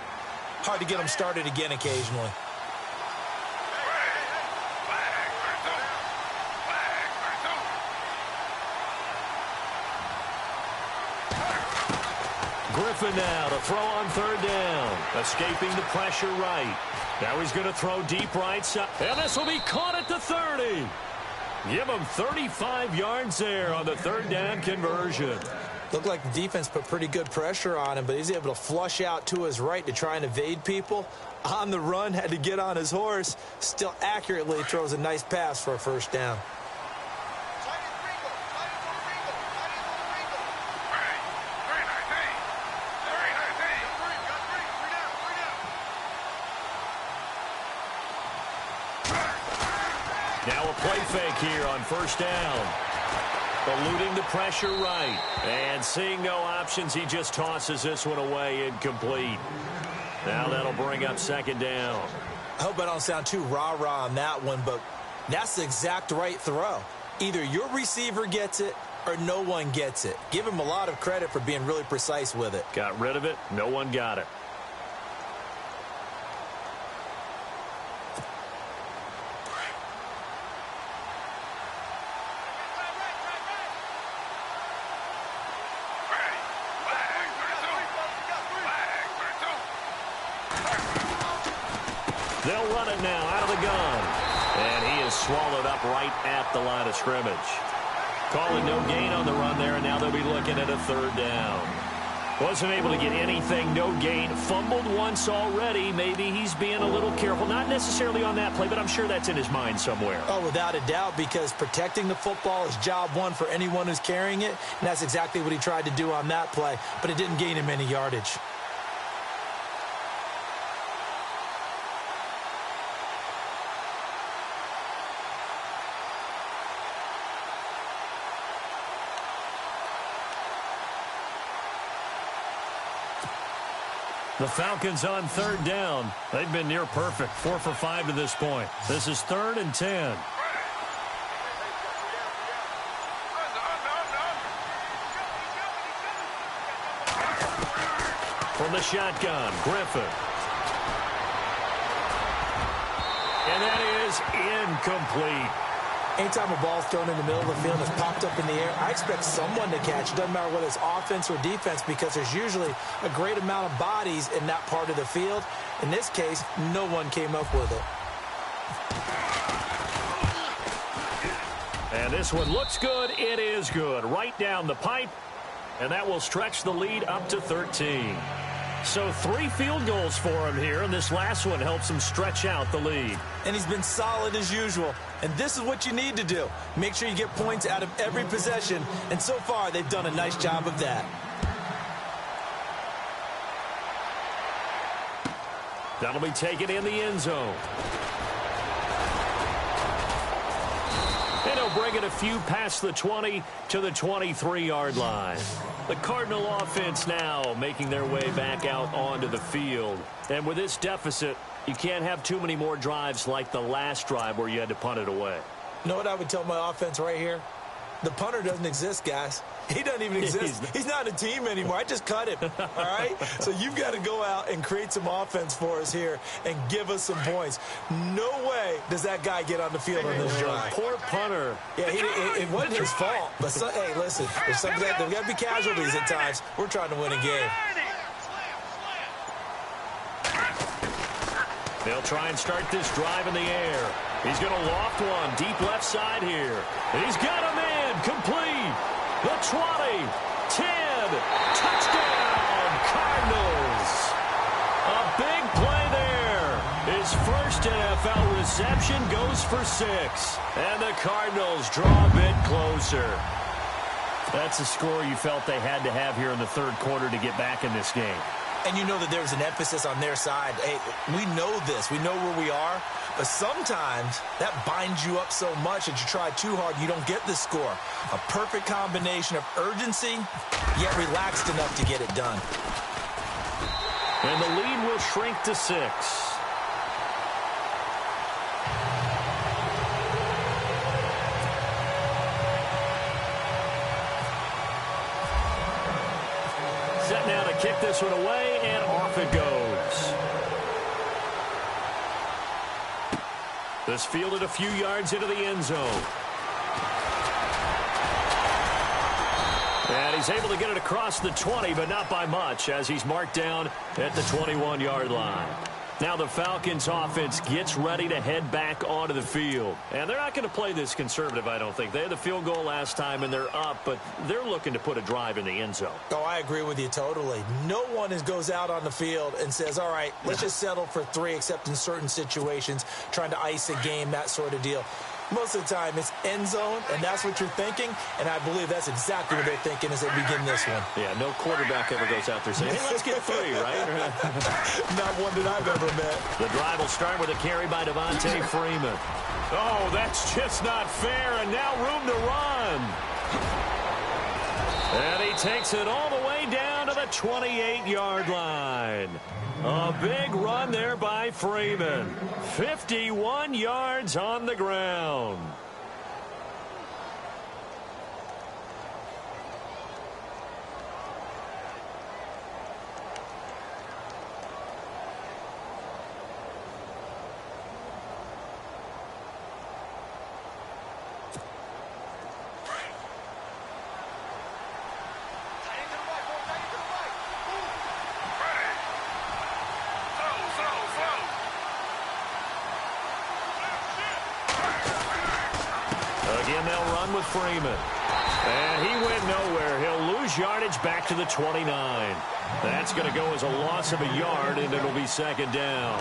hard to get them started again occasionally. Griffin now to throw on 3rd down. Escaping the pressure right. Now he's going to throw deep right side. And this will be caught at the 30. Give him 35 yards there on the 3rd down conversion. Looked like the defense put pretty good pressure on him, but he's able to flush out to his right to try and evade people. On the run, had to get on his horse. Still accurately throws a nice pass for a 1st down. Now a play fake here on 1st down. Eluding the pressure right. And seeing no options, he just tosses this one away incomplete. Now that'll bring up 2nd down. I hope I don't sound too rah-rah on that one, but that's the exact right throw. Either your receiver gets it or no one gets it. Give him a lot of credit for being really precise with it. Got rid of it. No one got it. They'll run it now out of the gun. And he is swallowed up right at the line of scrimmage. Calling no gain on the run there, and now they'll be looking at a third down. Wasn't able to get anything, no gain. Fumbled once already. Maybe he's being a little careful. Not necessarily on that play, but I'm sure that's in his mind somewhere. Oh, without a doubt, because protecting the football is job one for anyone who's carrying it, and that's exactly what he tried to do on that play, but it didn't gain him any yardage. The Falcons on third down. They've been near perfect. 4 for 5 to this point. This is 3rd and 10. From the shotgun, Griffin. And that is incomplete. Anytime a ball's thrown in the middle of the field and it's popped up in the air, I expect someone to catch it. Doesn't matter whether it's offense or defense, because there's usually a great amount of bodies in that part of the field. In this case, no one came up with it. And this one looks good. It is good. Right down the pipe. And that will stretch the lead up to 13. So 3 field goals for him here, and this last one helps him stretch out the lead. And he's been solid as usual. And this is what you need to do. Make sure you get points out of every possession. And so far, they've done a nice job of that. That'll be taken in the end zone. And he'll bring it a few past the 20 to the 23-yard line. The Cardinal offense now making their way back out onto the field. And with this deficit, you can't have too many more drives like the last drive where you had to punt it away. You know what I would tell my offense right here? The punter doesn't exist, guys. He doesn't even exist. He's not a team anymore. I just cut him, all right? So you've got to go out and create some offense for us here and give us some points. No way does that guy get on the field on this drive. Poor punter. Yeah, it wasn't his fault. But, hey, listen, there's got to be casualties at times. We're trying to win a game. They'll try and start this drive in the air. He's going to loft one deep left side here. He's got a man complete. The 20, 10, touchdown, Cardinals. A big play there. His first NFL reception goes for 6. And the Cardinals draw a bit closer. That's a score you felt they had to have here in the third quarter to get back in this game. And you know that there's an emphasis on their side. Hey, we know this. We know where we are. But sometimes that binds you up so much that you try too hard, you don't get the score. A perfect combination of urgency, yet relaxed enough to get it done. And the lead will shrink to 6. Set now to kick this one away, and off it goes. This fielded a few yards into the end zone. And he's able to get it across the 20, but not by much, as he's marked down at the 21-yard line. Now the Falcons offense gets ready to head back onto the field. And they're not going to play this conservative, I don't think. They had the field goal last time, and they're up, but they're looking to put a drive in the end zone. Oh, I agree with you totally. No one goes out on the field and says, all right, let's just settle for 3, except in certain situations, trying to ice a game, that sort of deal. Most of the time, it's end zone, and that's what you're thinking, and I believe that's exactly what they're thinking as they begin this one. Yeah, no quarterback ever goes out there saying, hey, let's get 3, right? Not one that I've ever met. The drive will start with a carry by Devontae Freeman. Oh, that's just not fair, and now room to run. And he takes it all the way down to the 28-yard line. A big run there by Freeman. 51 yards on the ground. IML run with Freeman. And he went nowhere. He'll lose yardage back to the 29. That's going to go as a loss of a yard, and it'll be second down.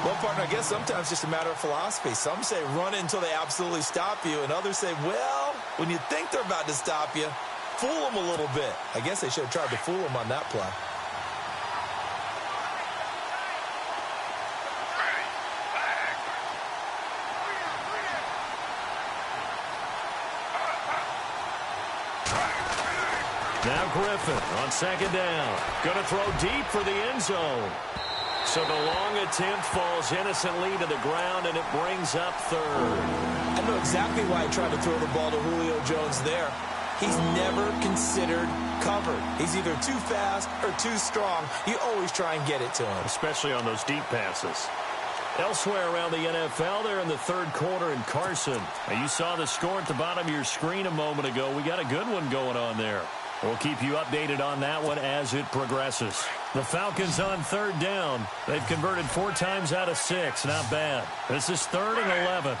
Well, partner, I guess sometimes it's just a matter of philosophy. Some say run it until they absolutely stop you, and others say, well, when you think they're about to stop you, fool them a little bit. I guess they should have tried to fool them on that play. Now Griffin on second down. Going to throw deep for the end zone. So the long attempt falls innocently to the ground, and it brings up third. I know exactly why he tried to throw the ball to Julio Jones there. He's never considered covered. He's either too fast or too strong. You always try and get it to him. Especially on those deep passes. Elsewhere around the NFL, they're in the third quarter in Carson. Now, you saw the score at the bottom of your screen a moment ago. We got a good one going on there. We'll keep you updated on that one as it progresses. The Falcons on third down. They've converted 4 times out of 6. Not bad. This is 3rd and 11.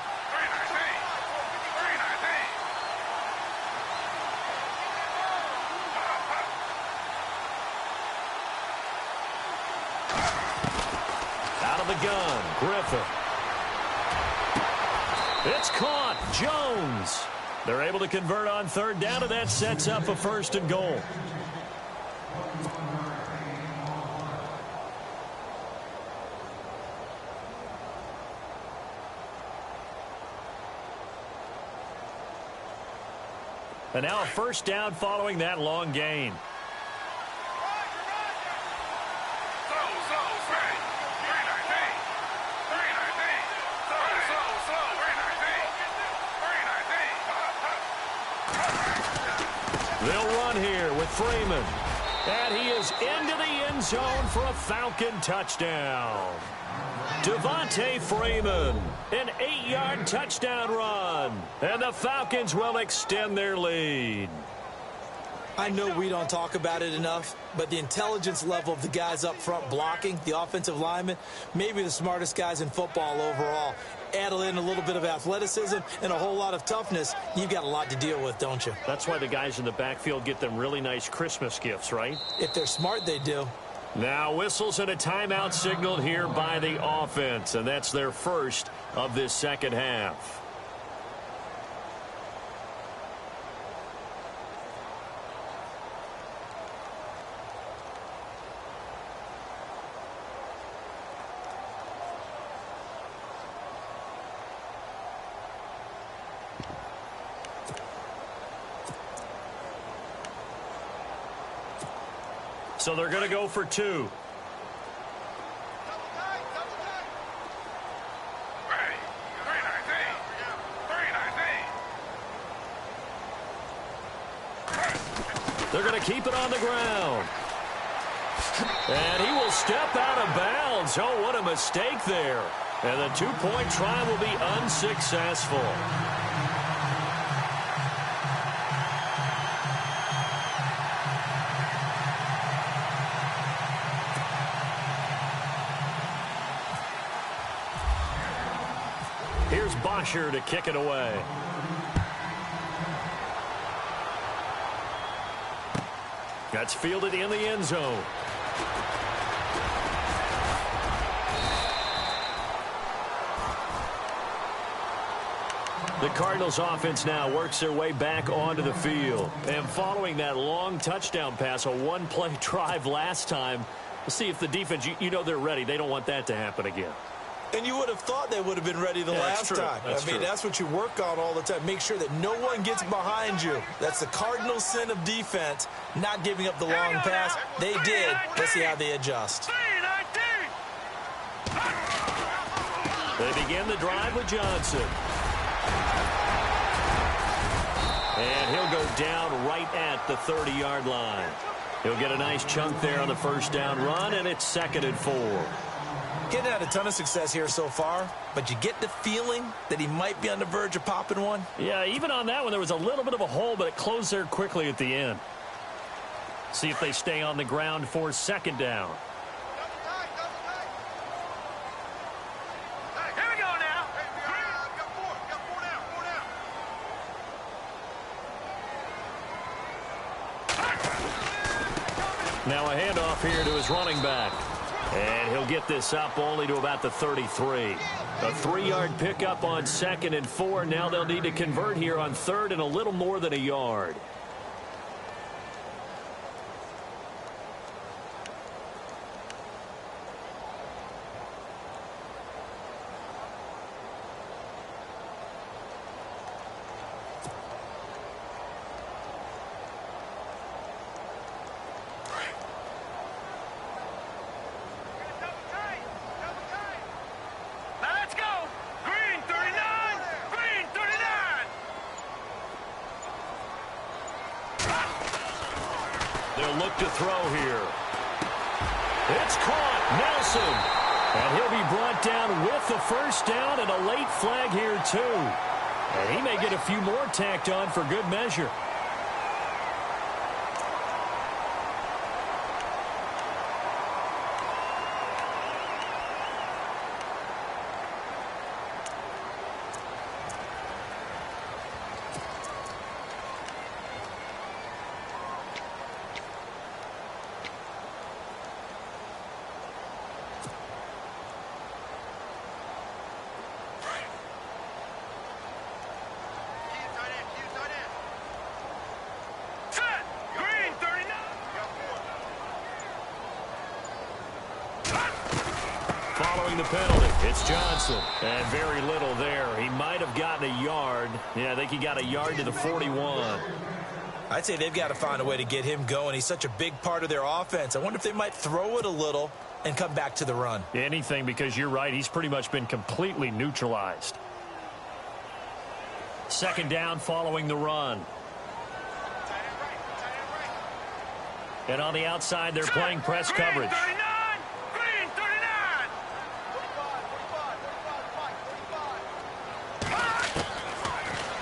Out of the gun, Griffin. It's caught. Jones. They're able to convert on third down, and that sets up a 1st and goal. And now a 1st down following that long gain. They'll run here with Freeman. And he is into the end zone for a Falcon touchdown. Devontae Freeman, an 8-yard touchdown run. And the Falcons will extend their lead. I know we don't talk about it enough, but the intelligence level of the guys up front blocking, the offensive linemen, maybe the smartest guys in football overall. Add in a little bit of athleticism and a whole lot of toughness, you've got a lot to deal with, don't you? That's why the guys in the backfield get them really nice Christmas gifts, right? If they're smart, they do. Now whistles and a timeout signaled here by the offense, and that's their first of this second half. So they're going to go for 2. They're going to keep it on the ground. And he will step out of bounds. Oh, what a mistake there. And the 2-point try will be unsuccessful. Here's Bosher to kick it away. That's fielded in the end zone. The Cardinals offense now works their way back onto the field. And following that long touchdown pass, a one-play drive last time, we'll see if the defense, you know they're ready. They don't want that to happen again. And you would have thought they would have been ready the last time. That's what you work on all the time. Make sure that no one gets behind you. That's the cardinal sin of defense, not giving up the long pass. They did. Let's see how they adjust. They begin the drive with Johnson. And he'll go down right at the 30-yard line. He'll get a nice chunk there on the first down run, and it's 2nd and 4. Getting had a ton of success here so far, but you get the feeling that he might be on the verge of popping one. Yeah, even on that one, there was a little bit of a hole, but it closed there quickly at the end. See if they stay on the ground for 2nd down. Now a handoff here to his running back. And he'll get this up only to about the 33. A 3-yard pickup on 2nd and 4. Now they'll need to convert here on 3rd and a little more than a yard. Look to throw here. It's caught. Nelson. And he'll be brought down with the first down and a late flag here too. And he may get a few more tacked on for good measure. The penalty. It's Johnson. And very little there. He might have gotten a yard. Yeah, I think he got a yard to the 41. I'd say they've got to find a way to get him going. He's such a big part of their offense. I wonder if they might throw it a little and come back to the run. Anything, because you're right. He's pretty much been completely neutralized. 2nd down following the run. And on the outside, they're playing press coverage.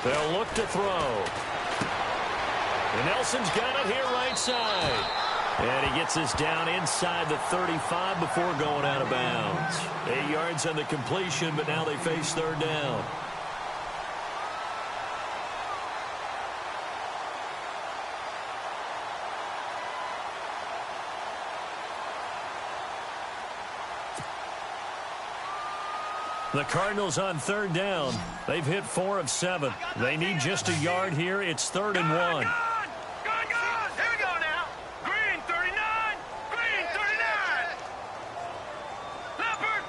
They'll look to throw. And Nelson's got it here right side. And he gets this down inside the 35 before going out of bounds. 8 yards on the completion, but now they face 3rd down. The Cardinals on 3rd down. They've hit 4 of 7. They need just a yard here. It's 3rd and 1. Here we go now. Green 39. Green 39. Leopard.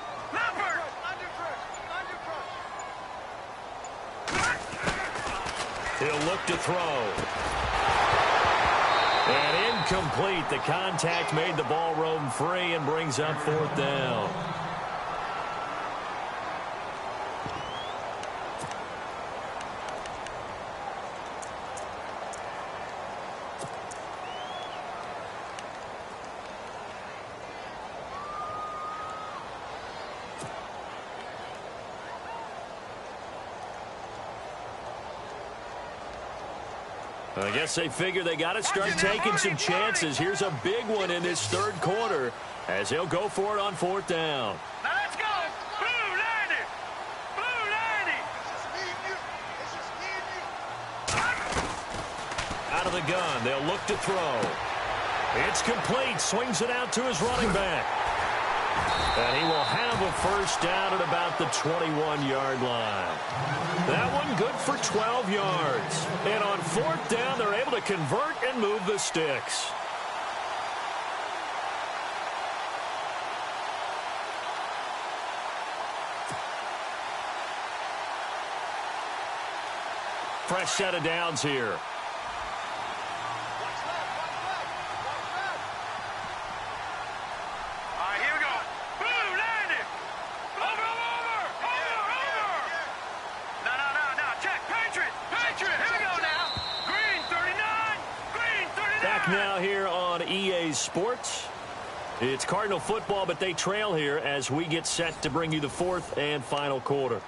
He'll look to throw. And incomplete. The contact made the ball roam free and brings up 4th down. I guess they figure they got to start taking some chances. Here's a big one in this 3rd quarter as they'll go for it on 4th down. Now let's go. Blue 90. Blue 90. Out of the gun. They'll look to throw. It's complete. Swings it out to his running back. And he will have a first down at about the 21-yard line. That one good for 12 yards. And on 4th down, they're able to convert and move the sticks. Fresh set of downs here. Now here on EA Sports. It's Cardinal football, but they trail here as we get set to bring you the 4th and final quarter.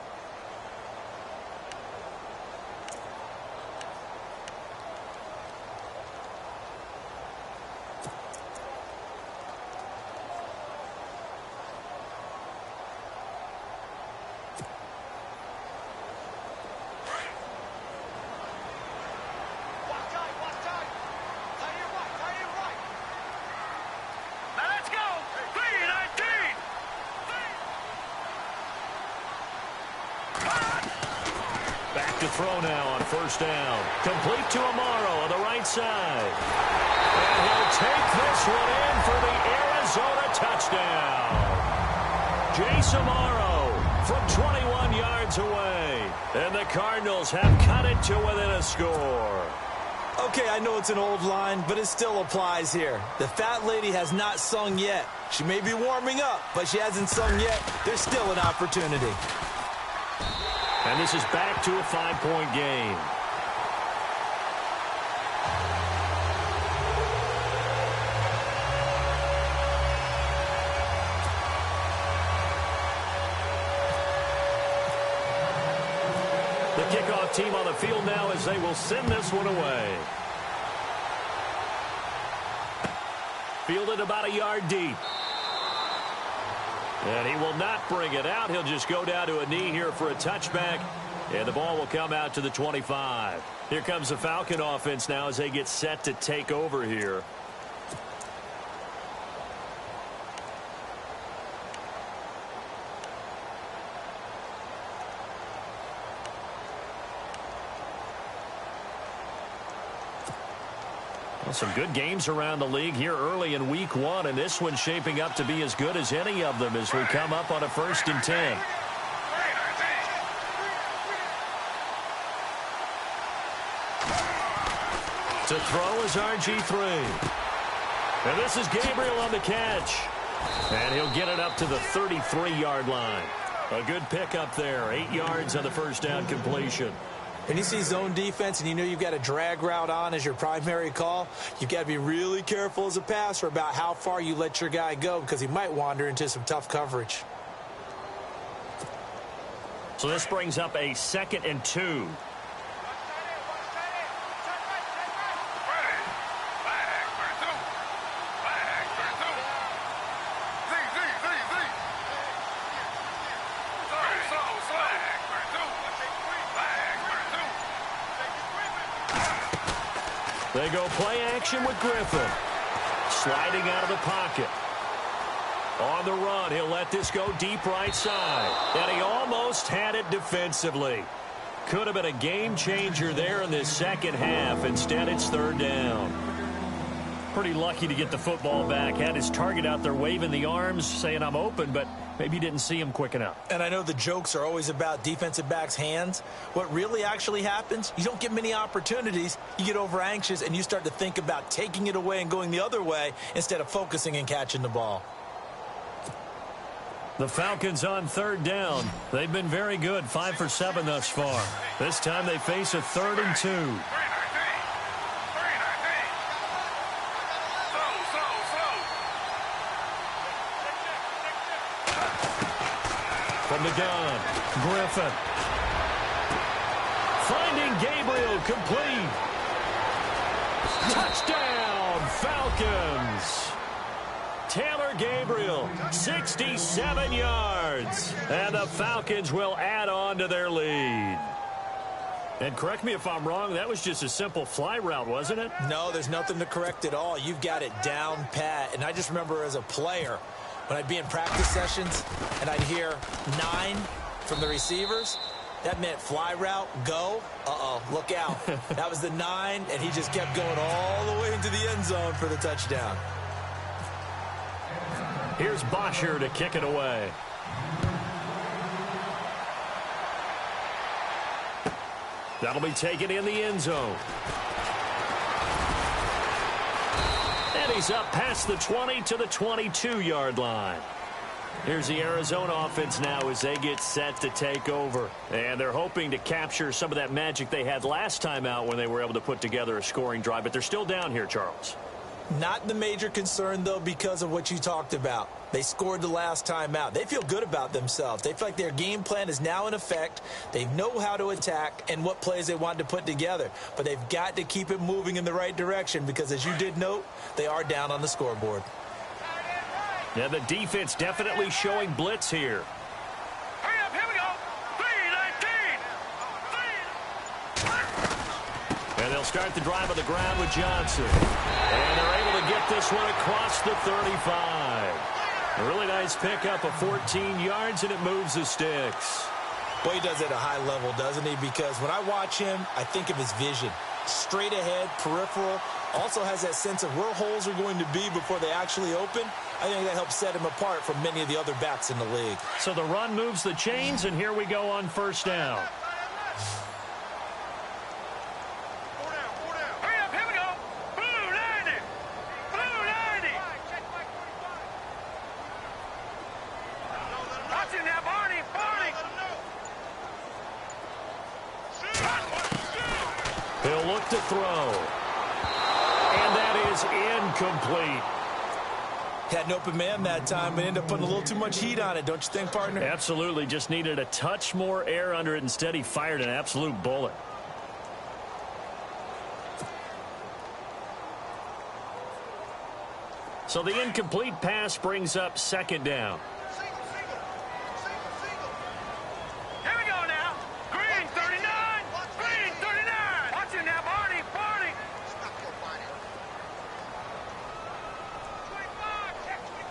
throw now on first down. Complete to Amaro on the right side. And he'll take this one in for the Arizona touchdown. Jace Amaro from 21 yards away. And the Cardinals have cut it to within a score. Okay, I know it's an old line, but it still applies here. The fat lady has not sung yet. She may be warming up, but she hasn't sung yet. There's still an opportunity. And this is back to a 5-point game. The kickoff team on the field now as they will send this one away. Fielded about a yard deep. And he will not bring it out. He'll just go down to a knee here for a touchback. And the ball will come out to the 25. Here comes the Falcon offense now as they get set to take over here. Well, some good games around the league here early in week 1, and this one's shaping up to be as good as any of them as we come up on a 1st and 10. To throw is RG3. And this is Gabriel on the catch. And he'll get it up to the 33-yard line. A good pickup there. 8 yards on the first down completion. When you see zone defense and you know you've got a drag route on as your primary call, you've got to be really careful as a passer about how far you let your guy go because he might wander into some tough coverage. So this brings up a 2nd and 2. They go play action with Griffin. Sliding out of the pocket. On the run, he'll let this go deep right side. And he almost had it defensively. Could have been a game changer there in this second half. Instead, it's 3rd down. Pretty lucky to get the football back. Had his target out there waving the arms, saying I'm open, but maybe didn't see him quick enough. And I know the jokes are always about defensive backs' hands. What really actually happens, you don't get many opportunities. You get over anxious, and you start to think about taking it away and going the other way instead of focusing and catching the ball. The Falcons on 3rd down. They've been very good, 5 for 7 thus far. This time they face a 3rd and 2. From the gun, Griffin. Finding Gabriel complete. Touchdown, Falcons. Taylor Gabriel, 67 yards. And the Falcons will add on to their lead. And correct me if I'm wrong, that was just a simple fly route, wasn't it? No, there's nothing to correct at all. You've got it down pat. And I just remember as a player, when I'd be in practice sessions and I'd hear 9 from the receivers, that meant fly route, go. Uh-oh, look out. That was the 9, and he just kept going all the way into the end zone for the touchdown. Here's Bosher to kick it away. That'll be taken in the end zone. And he's up past the 20 to the 22-yard line. Here's the Arizona offense now as they get set to take over. And they're hoping to capture some of that magic they had last time out when they were able to put together a scoring drive. But they're still down here, Charles. Not the major concern, though, because of what you talked about. They scored the last time out. They feel good about themselves. They feel like their game plan is now in effect. They know how to attack and what plays they want to put together. But they've got to keep it moving in the right direction because, as you did note, they are down on the scoreboard. Yeah, the defense definitely showing blitz here. Hurry up, here we go. 3-19. And they'll start the drive on the ground with Johnson. And they're able to get this one across the 35. A really nice pickup of 14 yards, and it moves the sticks. Well, he does it at a high level, doesn't he? Because when I watch him, I think of his vision. Straight ahead, peripheral, also has that sense of where holes are going to be before they actually open. I think that helps set him apart from many of the other backs in the league. So the run moves the chains, and here we go on first down. Hurry up, here we go. Blue 90. Blue 90. Watch it now, Barney. Barney. He'll look to throw. And that is incomplete. Had an open man that time, but ended up putting a little too much heat on it, don't you think, partner? Absolutely. Just needed a touch more air under it. Instead, he fired an absolute bullet. So the incomplete pass brings up second down. Here we go now. Green 39. Green 39. Watch it now, Barney. Barney.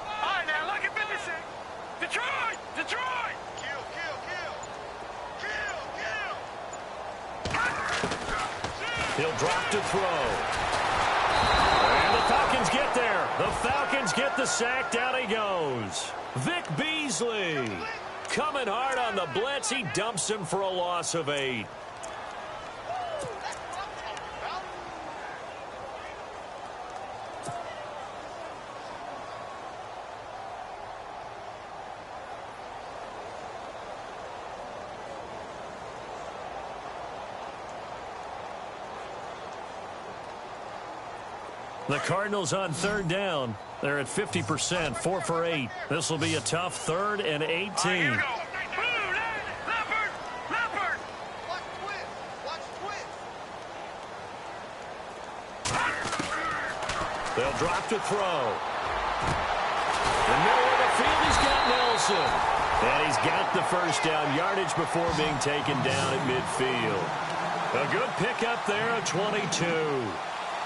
All right, now look at 56. Detroit. Detroit. Kill, kill, kill. Kill, kill. He'll drop to throw. And the Falcons get there. The Falcons get the sack. Down he goes. Vic Beasley coming hard on the blitz. He dumps him for a loss of 8. The Cardinals on third down. They're at 50%, 4 for 8. This will be a tough 3rd and 18. Here we go. Blue, leopard, leopard. Watch twist. Watch twist. They'll drop to throw. In the middle of the field, he's got Nelson. And he's got the first down yardage before being taken down at midfield. A good pickup there, a 22.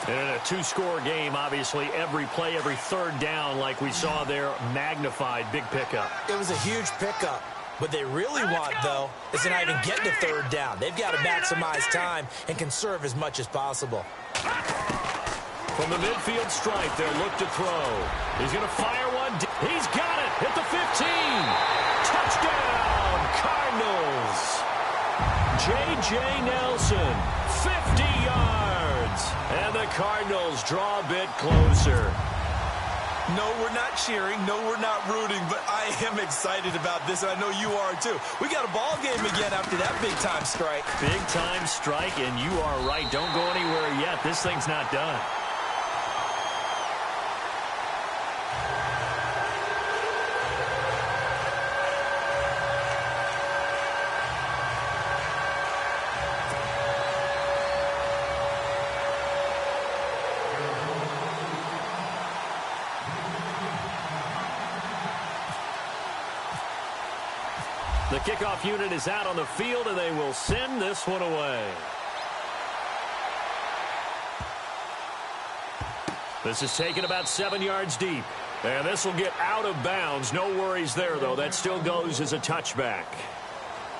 And in a 2-score game, obviously, every play, every third down, like we saw there, magnified, big pickup. It was a huge pickup. What they really want, though, is to not even get to third down. They've got to maximize time and conserve as much as possible. From the midfield stripe, they'll look to throw. He's going to fire one. He's got it at the 15. Touchdown, Cardinals. J.J. Nelson, 50 yards. And the Cardinals draw a bit closer. No, we're not cheering. No, we're not rooting. But I am excited about this, and I know you are, too. We got a ball game again after that big-time strike. Big-time strike, and you are right. Don't go anywhere yet. This thing's not done. The kickoff unit is out on the field, and they will send this one away. This is taken about 7 yards deep. And this will get out of bounds. No worries there, though. That still goes as a touchback.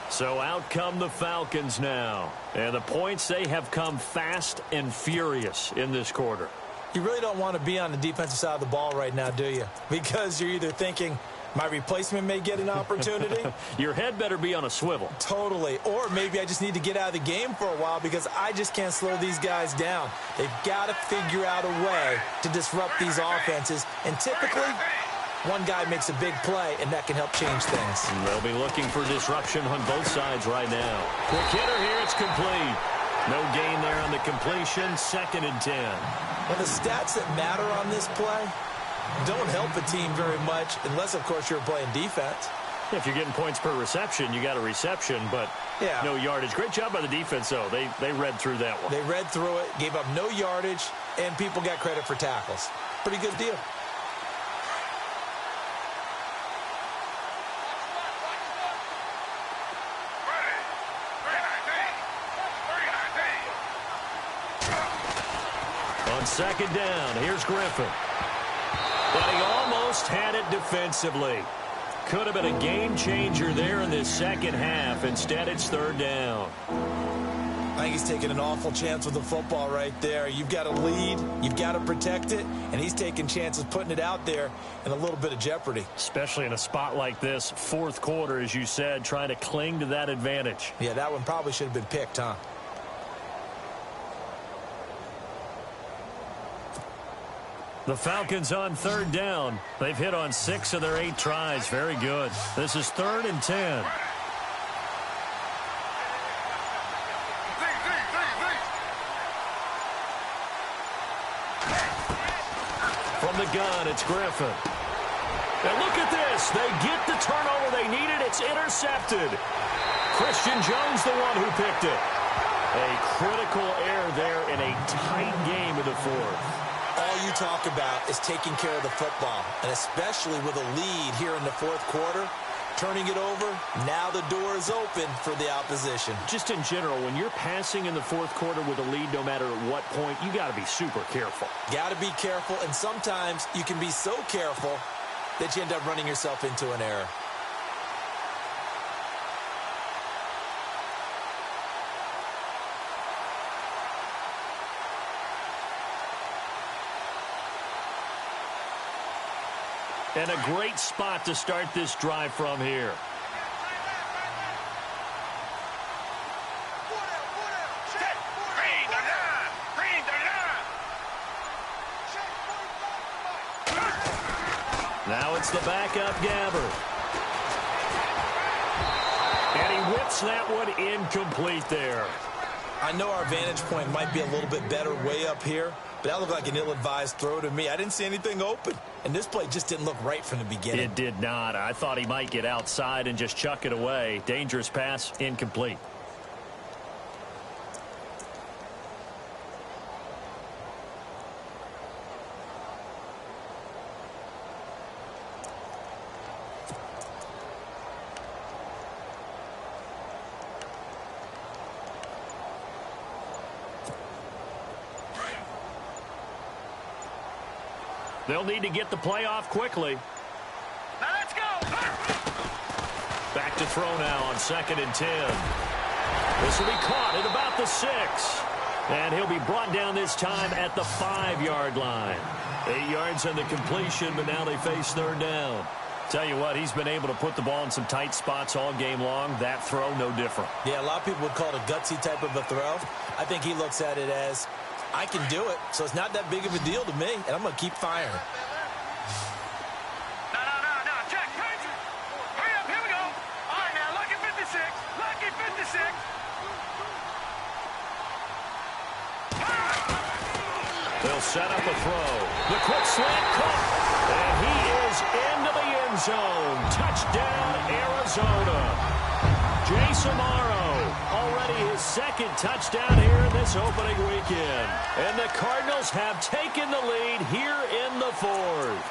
So out come the Falcons now. And the points, they have come fast and furious in this quarter. You really don't want to be on the defensive side of the ball right now, do you? Because you're either thinking, my replacement may get an opportunity. Your head better be on a swivel. Totally. Or maybe I just need to get out of the game for a while because I just can't slow these guys down. They've got to figure out a way to disrupt these offenses. And typically, one guy makes a big play, and that can help change things. And they'll be looking for disruption on both sides right now. Quick hitter here. It's complete. No gain there on the completion. 2nd and 10. Well, the stats that matter on this play don't help a team very much unless, of course, you're playing defense. If you're getting points per reception, you got a reception, but no yardage. Great job by the defense, though. They read through that one. They read through it, gave up no yardage, and people got credit for tackles. Pretty good deal. On 2nd down, here's Griffin. But he almost had it defensively. could have been a game changer there in this second half. Instead, it's third down. I think he's taking an awful chance with the football right there. You've got to lead, you've got to protect it, and he's taking chances putting it out there in a little bit of jeopardy. Especially in a spot like this, fourth quarter, as you said, trying to cling to that advantage. Yeah, that one probably should have been picked, huh? The Falcons on third down. They've hit on 6 of their 8 tries. Very good. This is 3rd and 10. From the gun, it's Griffin. And look at this. They get the turnover they needed. It's intercepted. Christian Jones, the one who picked it. A critical error there in a tight game in the fourth. All you talk about is taking care of the football, and especially with a lead here in the fourth quarter, turning it over, now the door is open for the opposition. Just in general, when you're passing in the fourth quarter with a lead, no matter at what point, you got to be super careful. Got to be careful, and sometimes you can be so careful that you end up running yourself into an error. And a great spot to start this drive from here. Now it's the backup Gabbard. And he whips that one incomplete there. I know our vantage point might be a little bit better way up here, but that looked like an ill-advised throw to me. I didn't see anything open, and this play just didn't look right from the beginning. It did not. I thought he might get outside and just chuck it away. Dangerous pass, incomplete. They'll need to get the play off quickly. Now let's go. Back to throw now on 2nd and 10. This will be caught at about the 6. And he'll be brought down this time at the 5-yard line. 8 yards on the completion, but now they face third down. Tell you what, he's been able to put the ball in some tight spots all game long. That throw, no different. Yeah, a lot of people would call it a gutsy type of a throw. I think he looks at it as, I can do it, so it's not that big of a deal to me, and I'm going to keep firing. No, check. Hurry up, here we go. All right, now, lucky 56. Lucky 56. They'll set up a throw. The quick slant caught. And he is into the end zone. Touchdown, Arizona. Jason Morrow, already his 2nd touchdown here in this opening weekend. And the Cardinals have taken the lead here in the fourth.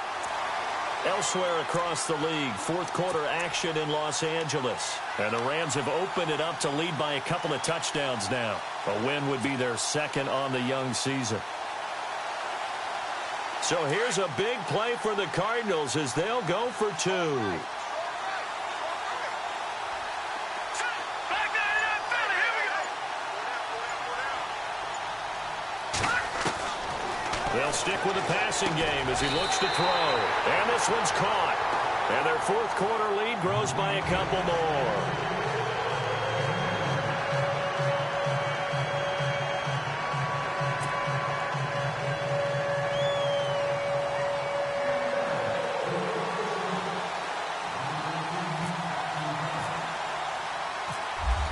Elsewhere across the league, fourth quarter action in Los Angeles. And the Rams have opened it up to lead by a couple of touchdowns now. A win would be their 2nd on the young season. So here's a big play for the Cardinals as they'll go for 2. They'll stick with the passing game as he looks to throw. And this one's caught. And their fourth quarter lead grows by a couple more.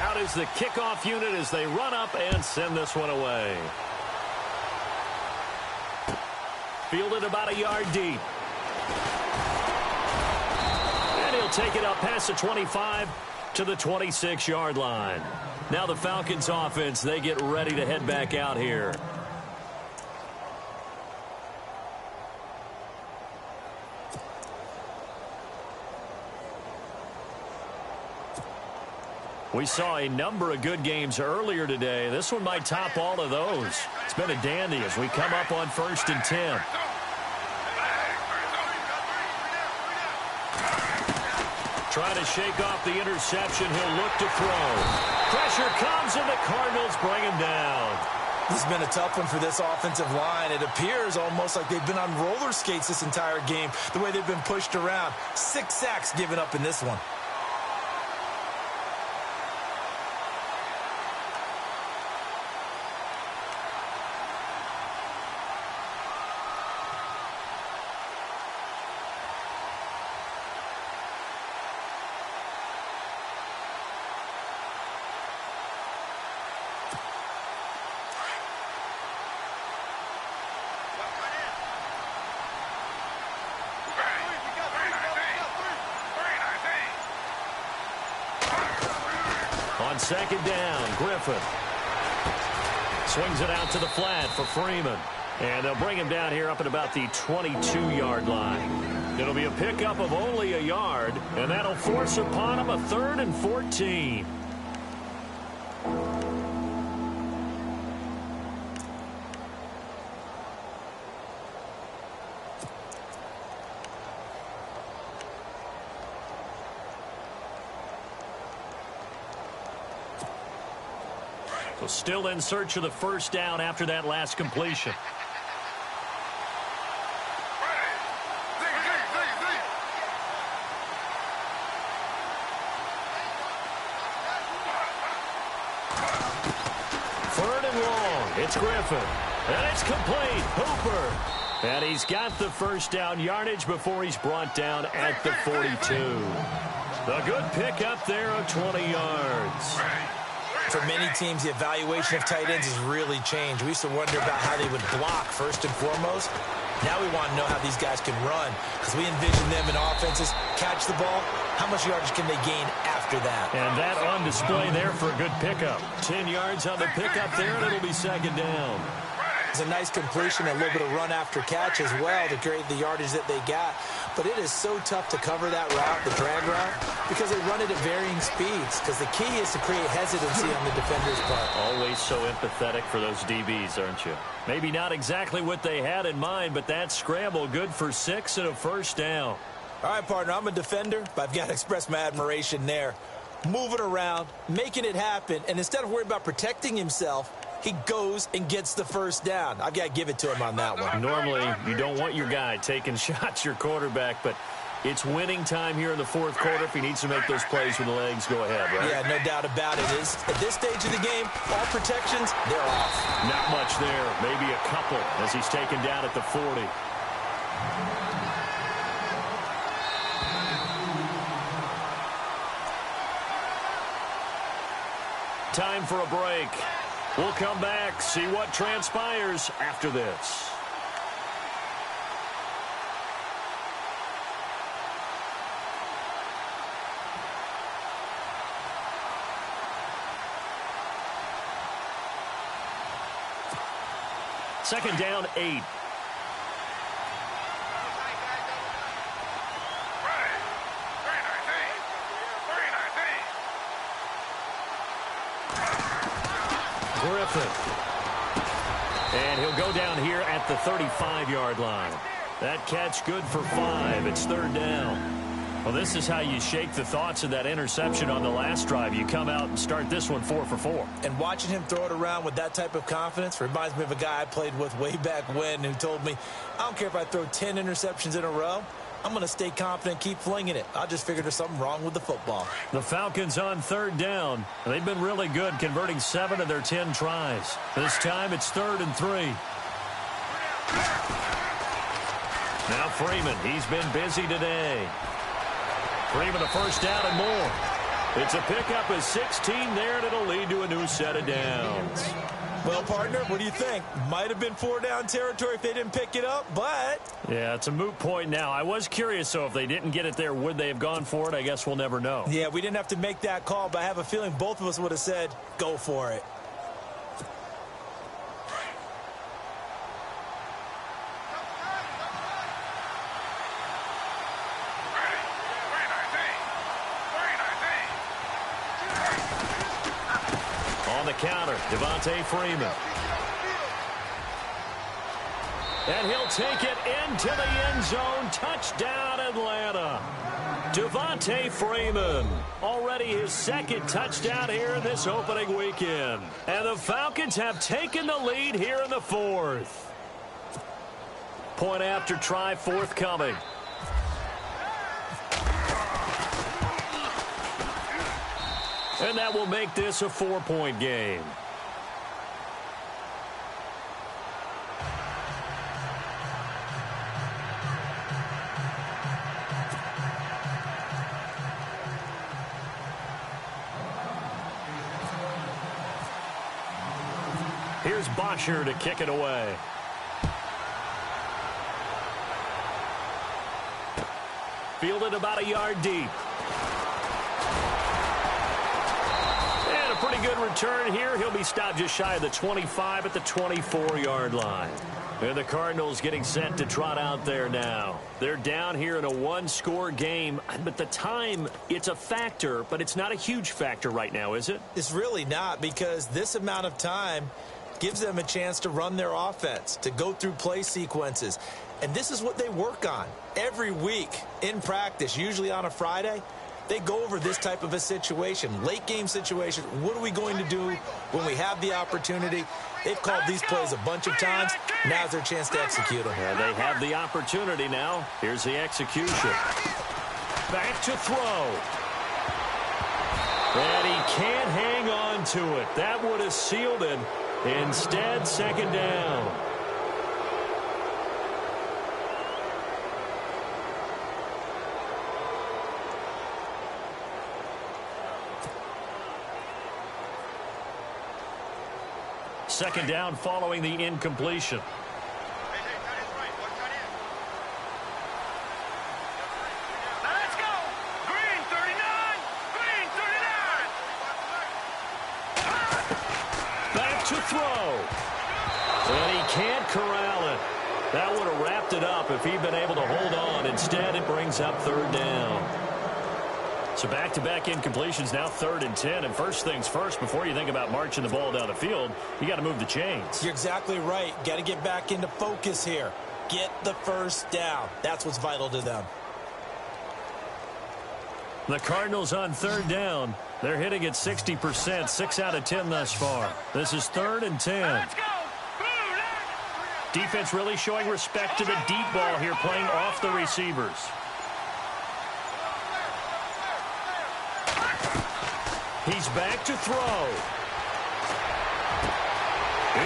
Out is the kickoff unit as they run up and send this one away. Fielded about a yard deep. And he'll take it up past the 25 to the 26-yard line. Now the Falcons offense, they get ready to head back out here. We saw a number of good games earlier today. This one might top all of those. It's been a dandy as we come up on 1st and 10. try to shake off the interception. He'll look to throw. Pressure comes, and the Cardinals bring him down. This has been a tough one for this offensive line. It appears almost like they've been on roller skates this entire game, the way they've been pushed around. 6 sacks given up in this one. On second down, Griffin swings it out to the flat for Freeman. And they'll bring him down here up at about the 22-yard line. It'll be a pickup of only a yard, and that'll force upon him a 3rd and 14. So still in search of the first down after that last completion. Third and long. It's Griffin. And it's complete. Hooper. And he's got the first down yardage before he's brought down at the 42. A good pickup there of 20 yards. For many teams, the evaluation of tight ends has really changed. We used to wonder about how they would block first and foremost. Now we want to know how these guys can run, because we envision them in offenses catch the ball. How much yardage can they gain after that? And that on display there for a good pickup. 10 yards on the pickup there, and it'll be second down. It's a nice completion, a little bit of run after catch as well to create the yardage that they got. But it is so tough to cover that route, the drag route, because they run it at varying speeds. Because the key is to create hesitancy on the defender's part. Always so empathetic for those DBs, aren't you? Maybe not exactly what they had in mind, but that scramble good for 6 and a first down. All right, partner, I'm a defender, but I've got to express my admiration there. Moving around, making it happen, and instead of worrying about protecting himself, he goes and gets the first down. I've got to give it to him on that one. Normally, you don't want your guy taking shots, your quarterback, but it's winning time here in the fourth quarter. If he needs to make those plays with the legs, go ahead, right? Yeah, no doubt about it. At this stage of the game, all protections, they're off. Not much there. Maybe a couple as he's taken down at the 40. Time for a break. We'll come back, see what transpires after this. Second down, 8. Griffin. And he'll go down here at the 35-yard line. That catch good for 5. It's third down. Well, this is how you shake the thoughts of that interception on the last drive. You come out and start this one 4 for 4. And watching him throw it around with that type of confidence reminds me of a guy I played with way back when who told me, I don't care if I throw 10 interceptions in a row. I'm going to stay confident, keep flinging it. I just figured there's something wrong with the football. The Falcons on third down. They've been really good, converting 7 of their 10 tries. This time it's 3rd and 3. Now Freeman, he's been busy today. Freeman a first down and more. It's a pickup of 16 there, and it'll lead to a new set of downs. Well, partner, what do you think? Might have been 4-down territory if they didn't pick it up, but... Yeah, it's a moot point now. I was curious, so if they didn't get it there, would they have gone for it? I guess we'll never know. Yeah, we didn't have to make that call, but I have a feeling both of us would have said, go for it. On the counter, Devontae Freeman. And he'll take it into the end zone. Touchdown, Atlanta. Devontae Freeman, already his second touchdown here in this opening weekend. And the Falcons have taken the lead here in the fourth. Point after try forthcoming. And that will make this a 4-point game. Here's Bosher to kick it away. Fielded about a yard deep. And a pretty good return here. He'll be stopped just shy of the 25 at the 24-yard line. And the Cardinals getting set to trot out there now. They're down here in a one-score game. But the time, it's a factor, but it's not a huge factor right now, is it? It's really not, because this amount of time gives them a chance to run their offense, to go through play sequences. And this is what they work on every week in practice, usually on a Friday. They go over this type of a situation, late game situation. What are we going to do when we have the opportunity? They've called these plays a bunch of times. Now's their chance to execute them. Yeah, they have the opportunity now. Here's the execution. Back to throw. And he can't hang on to it. That would have sealed it. Instead, second down. Second down following the incompletion. Let's go. Green 39. Green 39. Back to throw. And he can't corral it. That would have wrapped it up if he'd been able to hold on. Instead, it brings up third down. So back-to-back incompletions, now 3rd and 10. And first things first, before you think about marching the ball down the field, you got to move the chains. You're exactly right. Got to get back into focus here. Get the first down. That's what's vital to them. The Cardinals on 3rd down. They're hitting at 60%, 6 out of 10 thus far. This is 3rd and 10. Let's go. Defense really showing respect to the deep ball here, playing off the receivers. He's back to throw.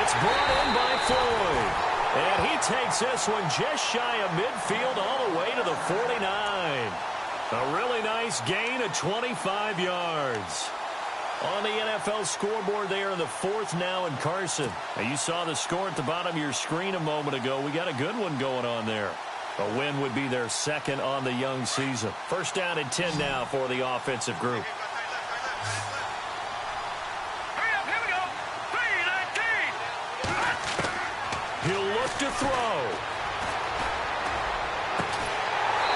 It's brought in by Floyd. And he takes this one just shy of midfield all the way to the 49. A really nice gain of 25 yards. On the NFL scoreboard there in the 4th now in Carson. Now you saw the score at the bottom of your screen a moment ago. We got a good one going on there. A win would be their 2nd on the young season. First down and 10 now for the offensive group. He'll look to throw.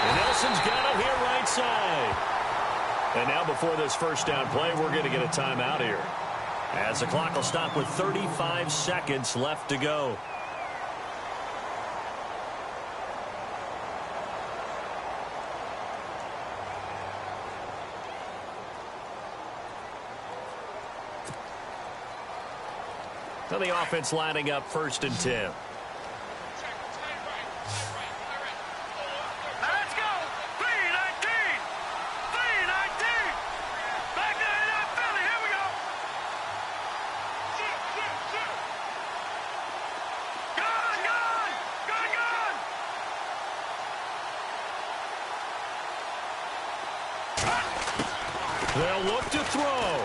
And Nelson's got it here right side. And now before this first down play, we're going to get a timeout here, as the clock will stop with 35 seconds left to go. So the offense lining up 1st and 10. Let's go. 319. 319. Back to NFL. Here we go. Gone. They'll look to throw.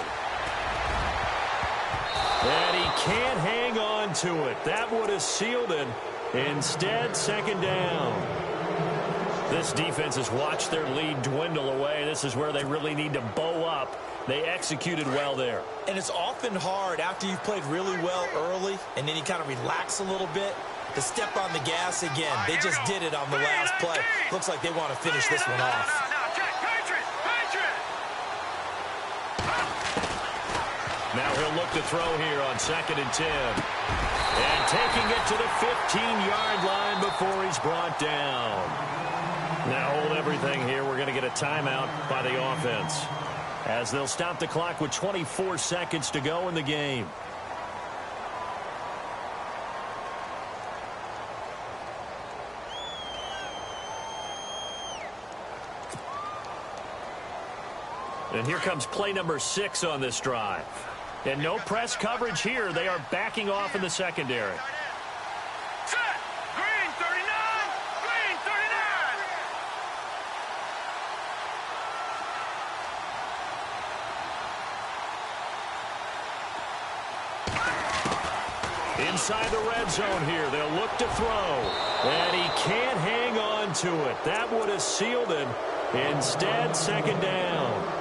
And he can't hang on to it. That would have sealed it. Instead, second down. This defense has watched their lead dwindle away. This is where they really need to bow up. They executed well there. And it's often hard after you've played really well early and then you kind of relax a little bit to step on the gas again. They just did it on the last play. Looks like they want to finish this one off. Now he'll look to throw here on 2nd and 10. And taking it to the 15-yard line before he's brought down. Now hold everything here. We're going to get a timeout by the offense, as they'll stop the clock with 24 seconds to go in the game. And here comes play number 6 on this drive. And no press coverage here. They are backing off in the secondary. Set. Green 39. Green 39. Inside the red zone here. They'll look to throw. And he can't hang on to it. That would have sealed it. Instead, 2nd down.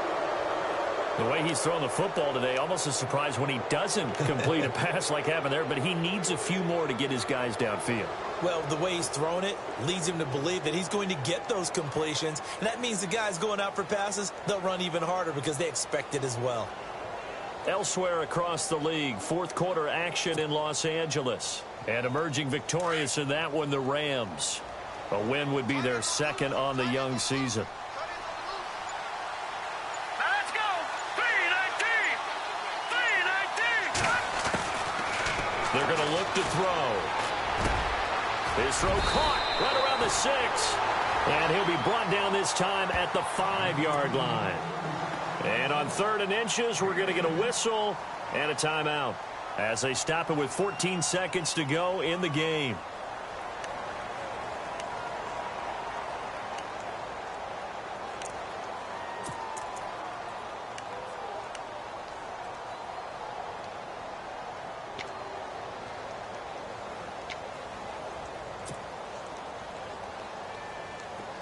The way he's throwing the football today, almost a surprise when he doesn't complete a pass like happened there, but he needs a few more to get his guys downfield. Well, the way he's throwing it leads him to believe that he's going to get those completions, and that means the guys going out for passes, they'll run even harder because they expect it as well. Elsewhere across the league, fourth quarter action in Los Angeles. And emerging victorious in that one, the Rams. A win would be their 2nd on the young season. Let's go. 319. 319. They're going to look to throw. His throw caught right around the 6. And he'll be brought down this time at the 5-yard line. And on 3rd and inches, we're going to get a whistle and a timeout as they stop it with 14 seconds to go in the game.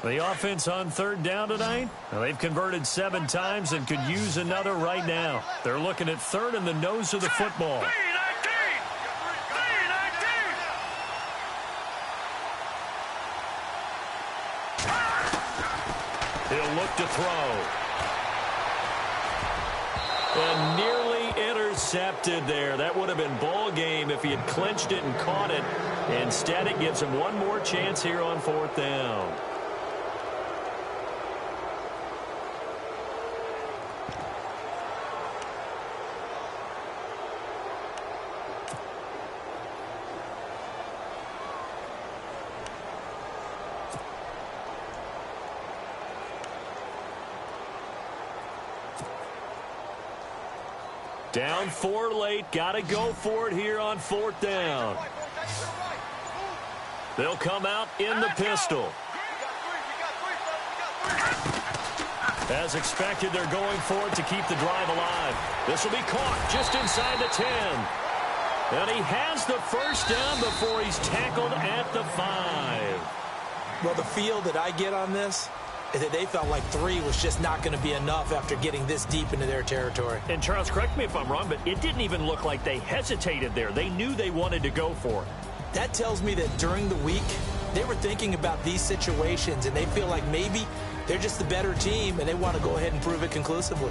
The offense on 3rd down tonight, well, they've converted 7 times and could use another right now. They're looking at 3rd in the nose of the football. 319. 319. He'll look to throw. And nearly intercepted there. That would have been ball game if he had clinched it and caught it. Instead, it gives him one more chance here on 4th down. Down 4 late. Got to go for it here on 4th down. They'll come out in the pistol. As expected, they're going for it to keep the drive alive. This will be caught just inside the 10. And he has the 1st down before he's tackled at the 5. Well, the feel that I get on this is that they felt like 3 was just not going to be enough after getting this deep into their territory. And Charles, correct me if I'm wrong, but it didn't even look like they hesitated there. They knew they wanted to go for it. That tells me that during the week, they were thinking about these situations, and they feel like maybe they're just the better team, and they want to go ahead and prove it conclusively.